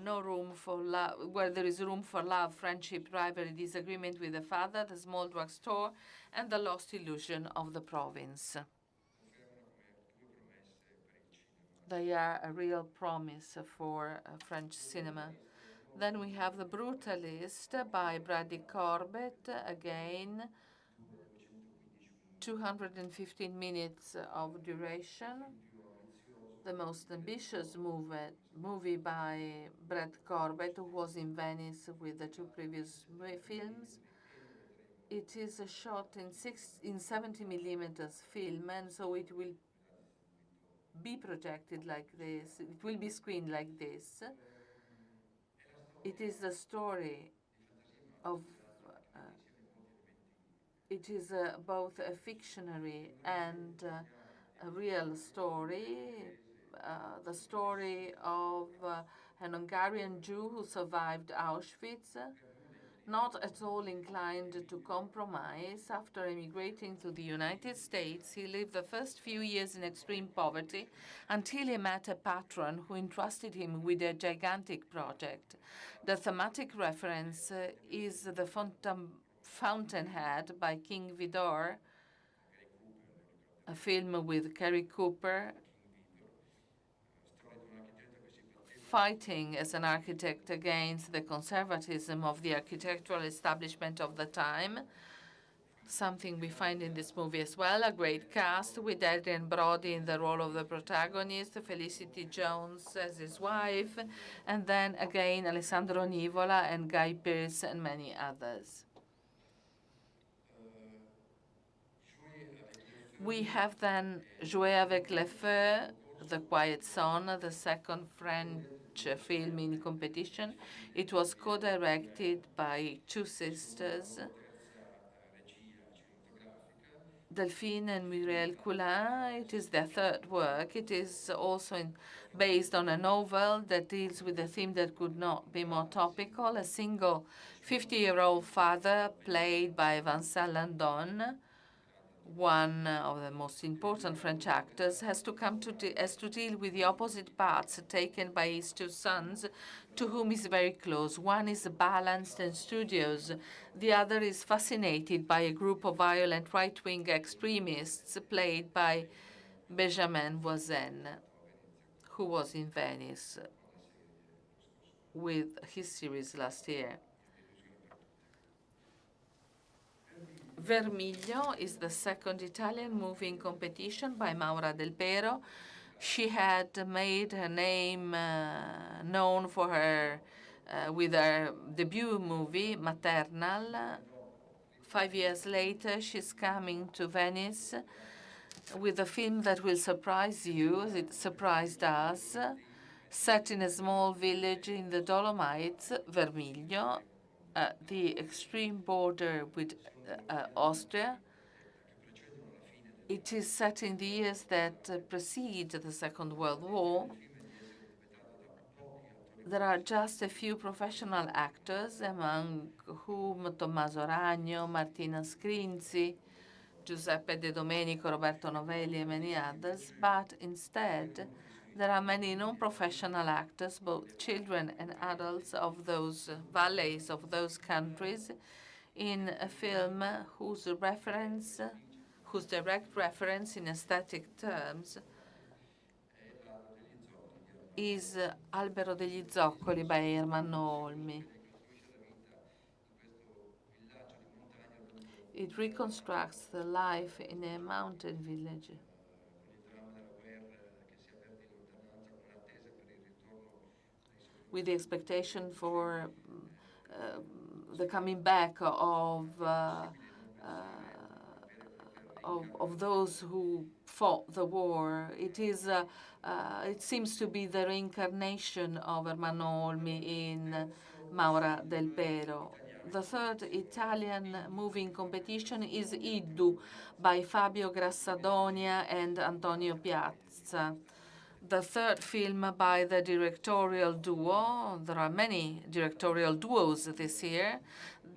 no room for love, where there is room for love, friendship, rivalry, disagreement with the father, the small drugstore, and the lost illusion of the province. They are a real promise for French cinema. Then we have The Brutalist by Bradley Corbett, again, 215 minutes of duration. The most ambitious movie by Brad Corbett, who was in Venice with the two previous films. It is a shot in 70 millimeters film, and so it will be projected like this. It will be screened like this. It is the story of, it is both a fictionary and a real story, the story of an Hungarian Jew who survived Auschwitz, not at all inclined to compromise. After emigrating to the United States, he lived the first few years in extreme poverty until he met a patron who entrusted him with a gigantic project. The thematic reference is the Fountainhead by King Vidor, a film with Cary Cooper, fighting as an architect against the conservatism of the architectural establishment of the time, something we find in this movie as well. A great cast with Adrian Brody in the role of the protagonist, Felicity Jones as his wife, and then again Alessandro Nivola and Guy Pearce and many others. We have then Jouer avec le feu, The Quiet Son, the second French film in competition. It was co-directed by two sisters, Delphine and Muriel Coulin. It is their third work. It is also based on a novel that deals with a theme that could not be more topical. A single 50-year-old father, played by Vincent Landon, one of the most important French actors, has to deal with the opposite paths taken by his two sons, to whom he's very close. One is balanced and studious. The other is fascinated by a group of violent right-wing extremists, played by Benjamin Voisin, who was in Venice with his series last year. Vermiglio is the second Italian movie in competition by Maura Del Pero. She had made her name known for her with her debut movie, Maternal. 5 years later, she's coming to Venice with a film that will surprise you, as it surprised us, set in a small village in the Dolomites, Vermiglio, the extreme border with Austria. It is set in the years that precede the Second World War. There are just a few professional actors, among whom Tommaso Ragno, Martina Scrinzi, Giuseppe De Domenico, Roberto Novelli, and many others, but instead There are many non-professional actors, both children and adults of those valleys, of those countries, in a film whose direct reference in aesthetic terms is Albero degli Zoccoli by Ermanno Olmi. It reconstructs the life in a mountain village with the expectation for the coming back of those who fought the war. It seems to be the reincarnation of Ermanno Olmi in Maura del Pero. The third Italian movie in competition is Iddu by Fabio Grassadonia and Antonio Piazza. The third film by the directorial duo. There are many directorial duos this year.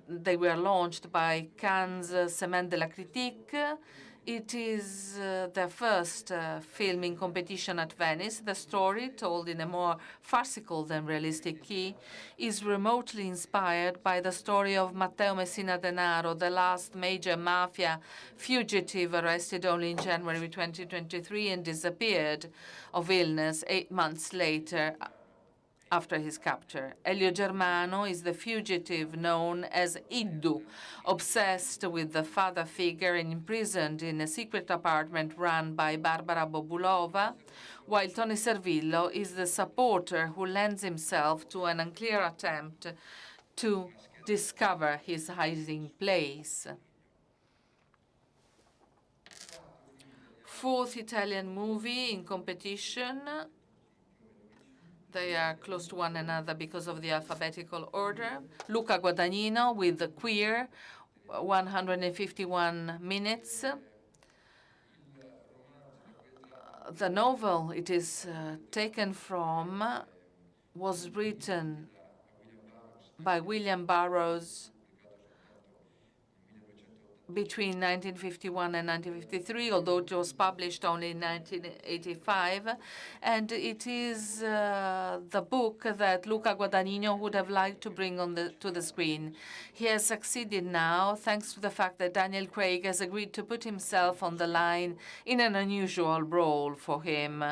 They were launched by Cannes Semaine de la Critique. It is their first film in competition at Venice. The story, told in a more farcical than realistic key, is remotely inspired by the story of Matteo Messina Denaro, the last major mafia fugitive arrested only in January 2023 and disappeared of illness 8 months later after his capture. Elio Germano is the fugitive known as Iddu, obsessed with the father figure and imprisoned in a secret apartment run by Barbara Bobulova, while Tony Servillo is the supporter who lends himself to an unclear attempt to discover his hiding place. Fourth Italian movie in competition. They are close to one another because of the alphabetical order. Luca Guadagnino with The Queer, 151 minutes. The novel it is taken from was written by William Burroughs between 1951 and 1953, although it was published only in 1985. And it is the book that Luca Guadagnino would have liked to bring to the screen. He has succeeded now, thanks to the fact that Daniel Craig has agreed to put himself on the line in an unusual role for him,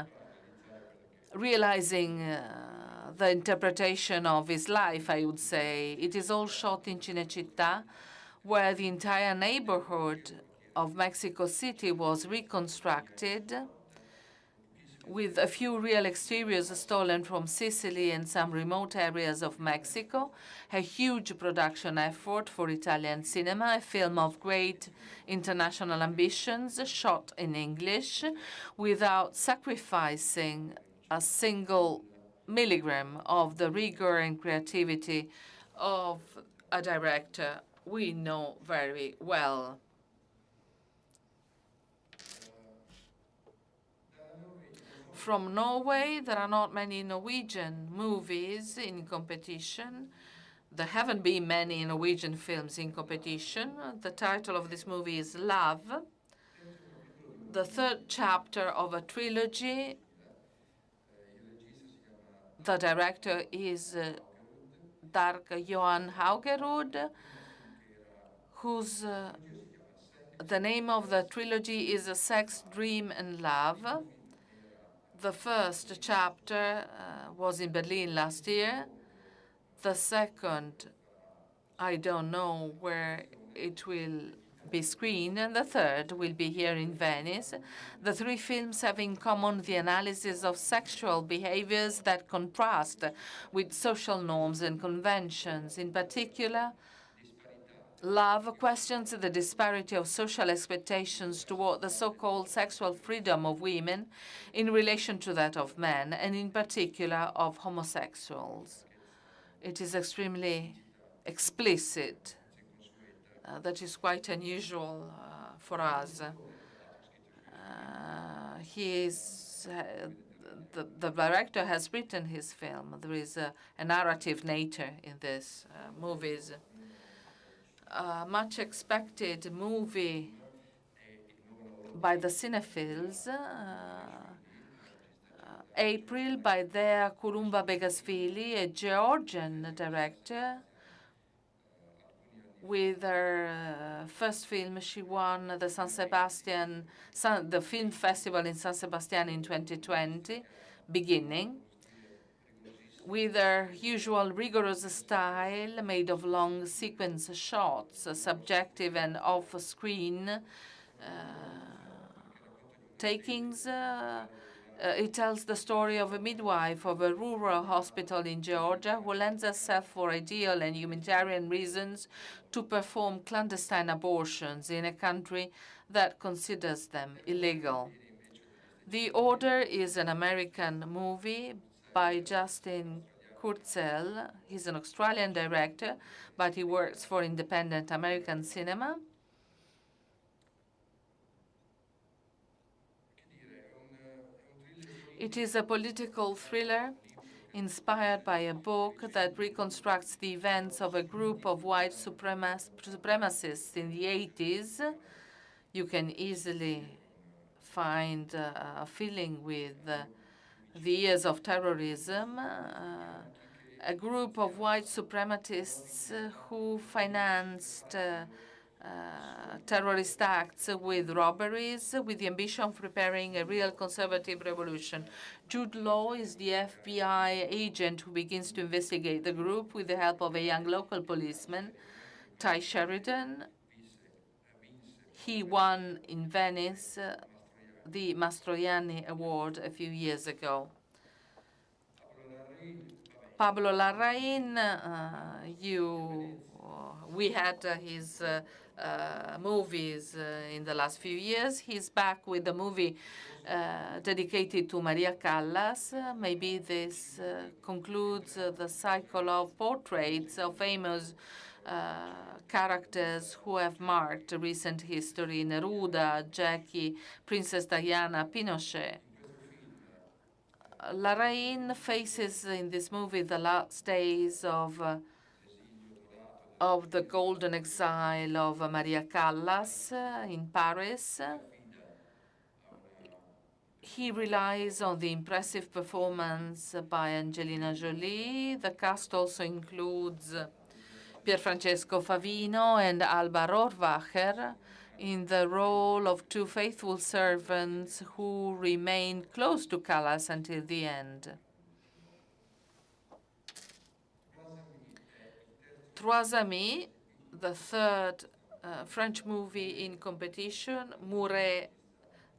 realizing the interpretation of his life, I would say. It is all shot in Cinecittà, where the entire neighborhood of Mexico City was reconstructed, with a few real exteriors stolen from Sicily and some remote areas of Mexico. A huge production effort for Italian cinema, a film of great international ambitions, shot in English, without sacrificing a single milligram of the rigor and creativity of a director we know very well. From Norway, there are not many Norwegian movies in competition. There haven't been many Norwegian films in competition. The title of this movie is Love, the third chapter of a trilogy. The director is Dag Johan Haugerud, whose the name of the trilogy is Sex, Dream, and Love. The first chapter was in Berlin last year. The second, I don't know where it will be screened, and the third will be here in Venice. The three films have in common the analysis of sexual behaviors that contrast with social norms and conventions. In particular, Love questions the disparity of social expectations toward the so-called sexual freedom of women in relation to that of men, and in particular of homosexuals. It is extremely explicit. That is quite unusual for us. The director has written his film. There is a narrative nature in this movies. Much expected movie by the cinephiles, April by Dea Kurumba Begasvili, a Georgian director. With her first film, she won the the film festival in San Sebastian in 2020, beginning. With her usual rigorous style, made of long sequence shots, subjective and off-screen takings. It tells the story of a midwife of a rural hospital in Georgia who lends herself for ideal and humanitarian reasons to perform clandestine abortions in a country that considers them illegal. The Order is an American movie by Justin Kurzel. He's an Australian director, but he works for independent American cinema. It is a political thriller inspired by a book that reconstructs the events of a group of white supremacists in the 80s. You can easily find a feeling with the years of terrorism. A group of white supremacists who financed terrorist acts with robberies, with the ambition of preparing a real conservative revolution. Jude Law is the FBI agent who begins to investigate the group with the help of a young local policeman, Ty Sheridan. He won in Venice the Mastroianni Award a few years ago. Pablo Larraín, we had his movies in the last few years. He's back with a movie dedicated to Maria Callas. Maybe this concludes the cycle of portraits of famous characters who have marked recent history: Neruda, Jackie, Princess Diana, Pinochet. Larraín faces in this movie the last days of the golden exile of Maria Callas in Paris. He relies on the impressive performance by Angelina Jolie. The cast also includes Pierfrancesco Favino and Alba Rohrwacher in the role of two faithful servants who remained close to Callas until the end. Trois Amis, the third French movie in competition. Mouret,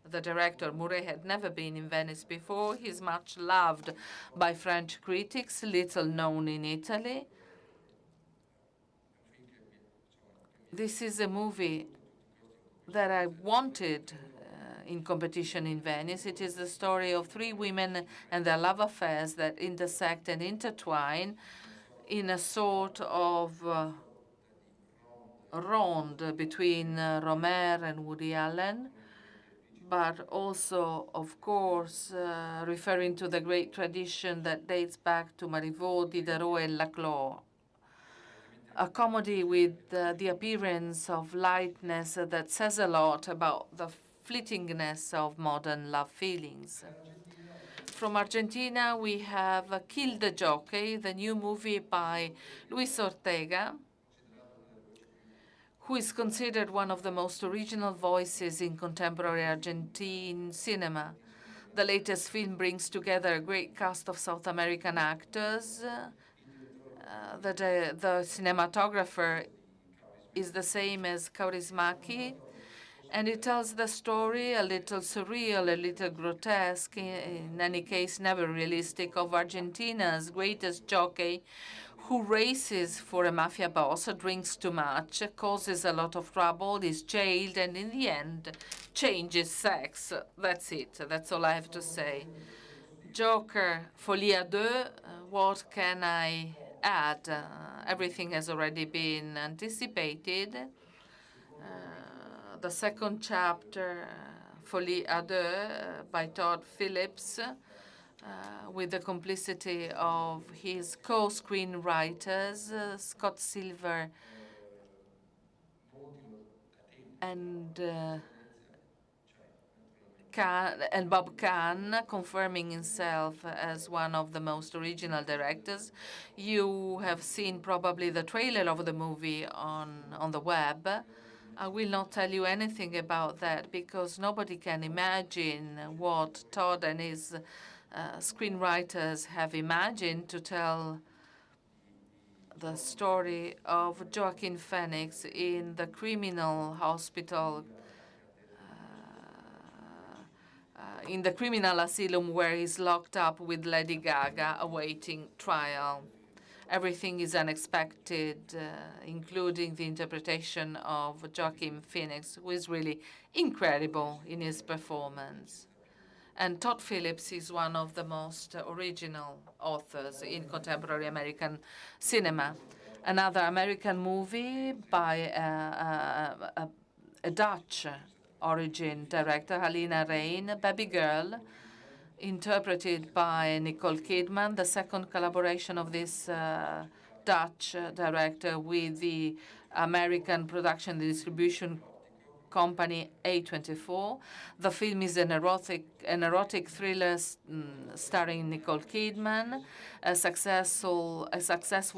the director, Mouret had never been in Venice before. He's much loved by French critics, little known in Italy. This is a movie that I wanted in competition in Venice. It is the story of three women and their love affairs that intersect and intertwine in a sort of ronde between Rohmer and Woody Allen, but also, of course, referring to the great tradition that dates back to Marivaux, Diderot, and Laclos. A comedy with the appearance of lightness that says a lot about the fleetingness of modern love feelings. From Argentina, we have Kill the Jockey, the new movie by Luis Ortega, who is considered one of the most original voices in contemporary Argentine cinema. The latest film brings together a great cast of South American actors. The cinematographer is the same as Kaurismäki, and it tells the story, a little surreal, a little grotesque, in any case never realistic, of Argentina's greatest jockey who races for a mafia boss, drinks too much, causes a lot of trouble, is jailed, and in the end changes sex. That's it. That's all I have to say. Joker, Folie à deux, what can I add? Everything has already been anticipated. The second chapter, Folie à deux, by Todd Phillips, with the complicity of his co-screenwriters, Scott Silver and Bob Kahn, confirming himself as one of the most original directors. You have seen probably the trailer of the movie on the web. I will not tell you anything about that because nobody can imagine what Todd and his screenwriters have imagined to tell the story of Joaquin Phoenix in the criminal hospital, in the criminal asylum where he's locked up with Lady Gaga awaiting trial. Everything is unexpected, including the interpretation of Joaquin Phoenix, who is really incredible in his performance. And Todd Phillips is one of the most original authors in contemporary American cinema. Another American movie by a Dutch origin director, Halina Reijn, Baby Girl, interpreted by Nicole Kidman, the second collaboration of this Dutch director with the American production and distribution company A24. The film is an erotic thriller starring Nicole Kidman. A successful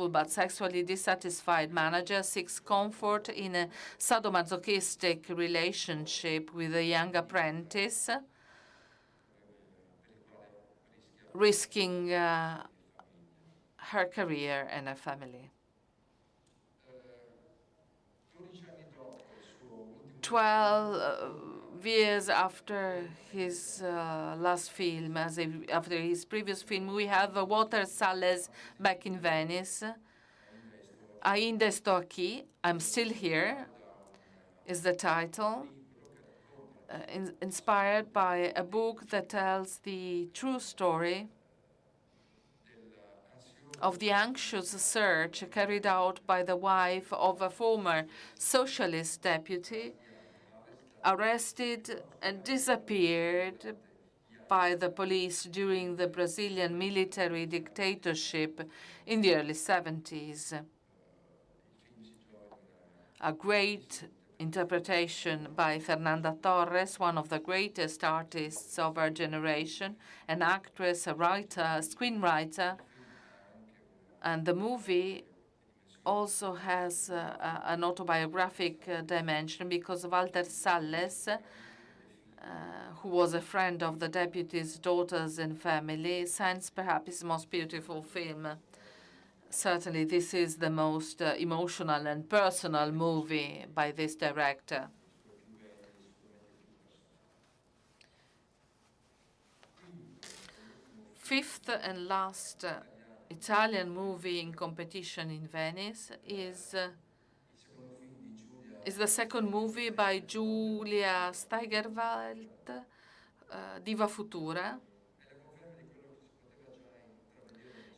but sexually dissatisfied manager seeks comfort in a sadomasochistic relationship with a young apprentice, risking her career and her family. 12 years after his last film, after his previous film, we have Walter Salles back in Venice. Ainda sto aqui, I'm still here, is the title, inspired by a book that tells the true story of the anxious search carried out by the wife of a former socialist deputy, arrested and disappeared by the police during the Brazilian military dictatorship in the early 70s. A great interpretation by Fernanda Torres, one of the greatest artists of our generation, an actress, a writer, a screenwriter. And the movie also has an autobiographic dimension because Walter Salles, who was a friend of the deputy's daughters and family, signs perhaps his most beautiful film. Certainly, this is the most emotional and personal movie by this director. Fifth and last Italian movie in competition in Venice is the second movie by Giulia Steigerwald, Diva Futura.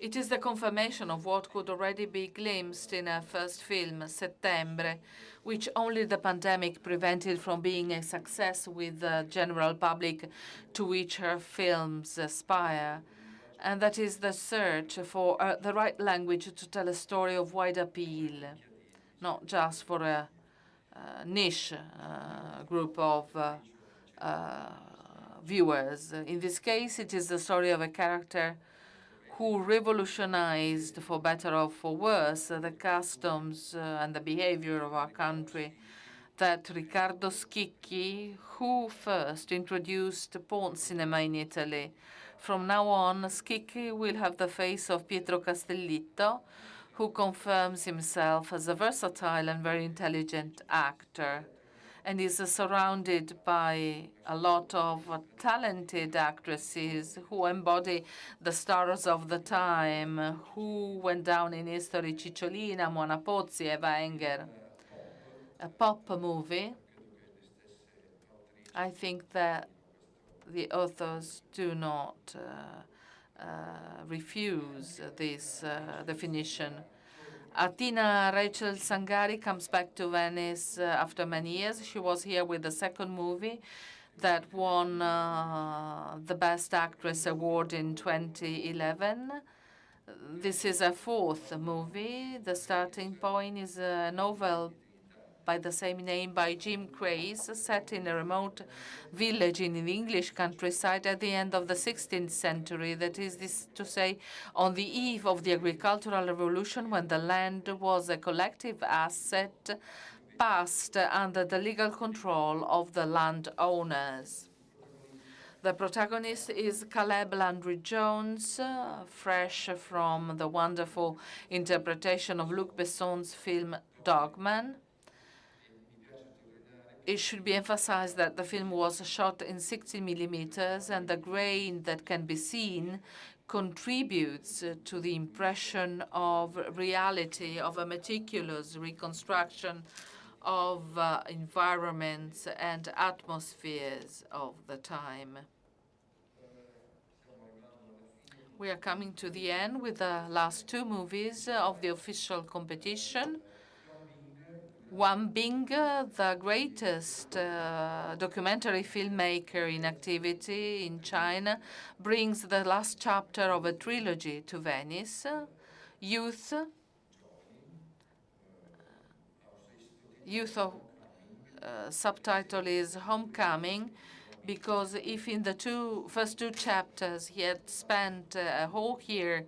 It is the confirmation of what could already be glimpsed in her first film, Settembre, which only the pandemic prevented from being a success with the general public to which her films aspire. And that is the search for the right language to tell a story of wide appeal, not just for a niche group of viewers. In this case, it is the story of a character who revolutionized, for better or for worse, the customs and the behavior of our country. That Riccardo Schicchi, who first introduced porn cinema in Italy. From now on, Schicchi will have the face of Pietro Castellitto, who confirms himself as a versatile and very intelligent actor, and is surrounded by a lot of talented actresses who embody the stars of the time, who went down in history: Cicciolina, Mona Pozzi, Eva Enger. A pop movie. I think that the authors do not refuse this definition. Artina Rachel Sangari comes back to Venice after many years. She was here with the second movie that won the Best Actress Award in 2011. This is a fourth movie. The starting point is a novel by the same name by Jim Craze, set in a remote village in the English countryside at the end of the 16th century. That is to say, on the eve of the agricultural revolution, when the land was a collective asset passed under the legal control of the landowners. The protagonist is Caleb Landry Jones, fresh from the wonderful interpretation of Luc Besson's film Dogman. It should be emphasized that the film was shot in 60 millimeters, and the grain that can be seen contributes to the impression of reality, of a meticulous reconstruction of environments and atmospheres of the time. We are coming to the end with the last two movies of the official competition. Wang Bing, the greatest documentary filmmaker in activity in China, brings the last chapter of a trilogy to Venice. Youth subtitle is Homecoming, because if in the first two chapters he had spent a whole year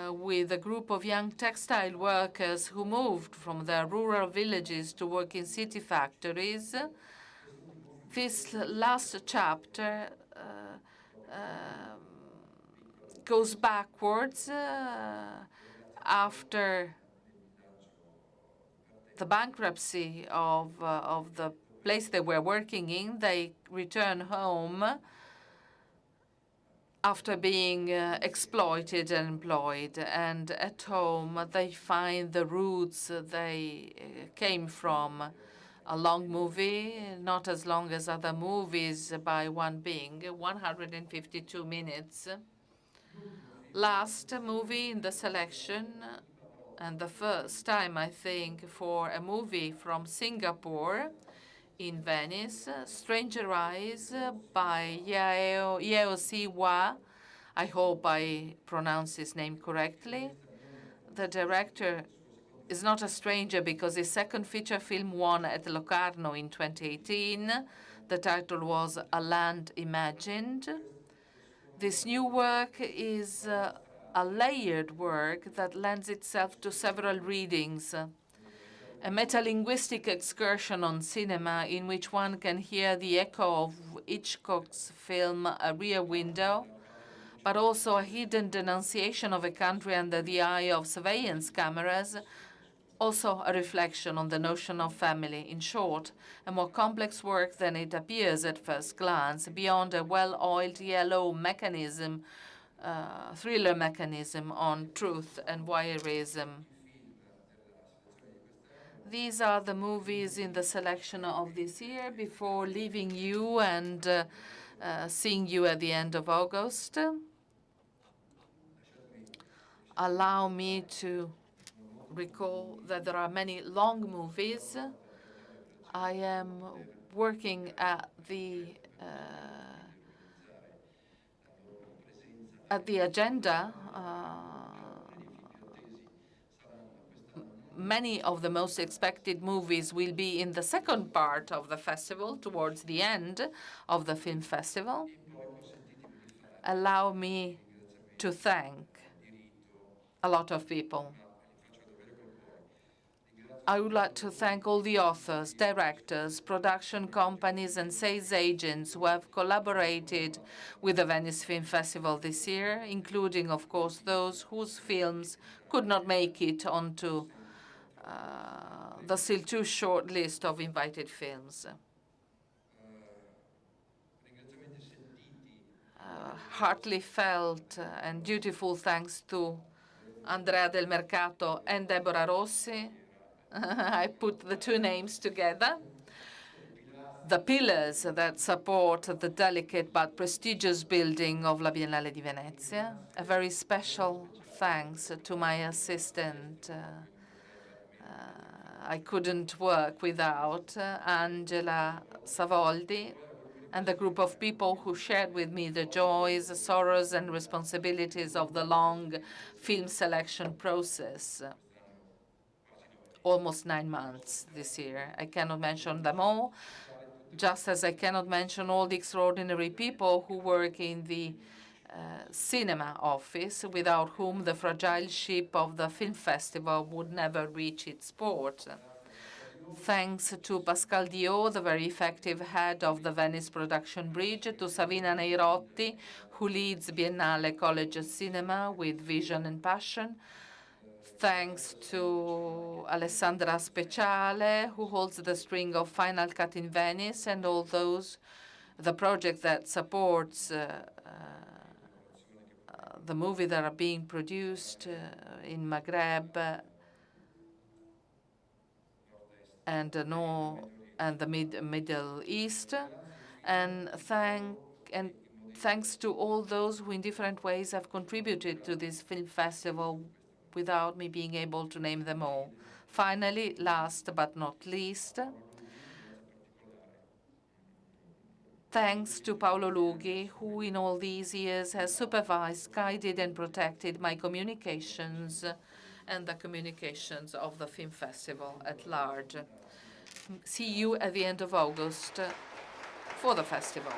with a group of young textile workers who moved from their rural villages to work in city factories, this last chapter goes backwards after the bankruptcy of the place they were working in. They return home after being exploited and employed, and at home they find the roots they came from. A long movie, not as long as other movies by Wang Bing, 152 minutes. Last movie in the selection, and the first time, I think, for a movie from Singapore in Venice, Stranger Eyes by Yeo Si-hwa. I hope I pronounce his name correctly. The director is not a stranger because his second feature film won at Locarno in 2018. The title was A Land Imagined. This new work is a layered work that lends itself to several readings. A metalinguistic excursion on cinema in which one can hear the echo of Hitchcock's film A Rear Window, but also a hidden denunciation of a country under the eye of surveillance cameras, also a reflection on the notion of family. In short, a more complex work than it appears at first glance, beyond a well-oiled yellow mechanism, thriller mechanism on truth and voyeurism. These are the movies in the selection of this year. Before leaving you and seeing you at the end of August, allow me to recall that there are many long movies. I am working at the agenda. Many of the most expected movies will be in the second part of the festival, towards the end of the film festival. Allow me to thank a lot of people. I would like to thank all the authors, directors, production companies, and sales agents who have collaborated with the Venice Film Festival this year, including, of course, those whose films could not make it onto the still too short list of invited films. Heartily felt and dutiful thanks to Andrea Del Mercato and Deborah Rossi. I put the two names together. The pillars that support the delicate but prestigious building of La Biennale di Venezia. A very special thanks to my assistant. I couldn't work without Angela Savoldi and the group of people who shared with me the joys, sorrows, and responsibilities of the long film selection process. almost 9 months this year. I cannot mention them all, just as I cannot mention all the extraordinary people who work in the cinema office, without whom the fragile ship of the film festival would never reach its port. Thanks to Pascal Dio, the very effective head of the Venice Production Bridge, to Savina Neirotti, who leads Biennale College Cinema with vision and passion. Thanks to Alessandra Speciale, who holds the string of Final Cut in Venice, and all the project that supports the movie that are being produced in Maghreb and the Middle East, and thanks to all those who in different ways have contributed to this film festival without me being able to name them all. Finally, last but not least, thanks to Paolo Lughi, who in all these years has supervised, guided, and protected my communications and the communications of the film festival at large. See you at the end of August for the festival.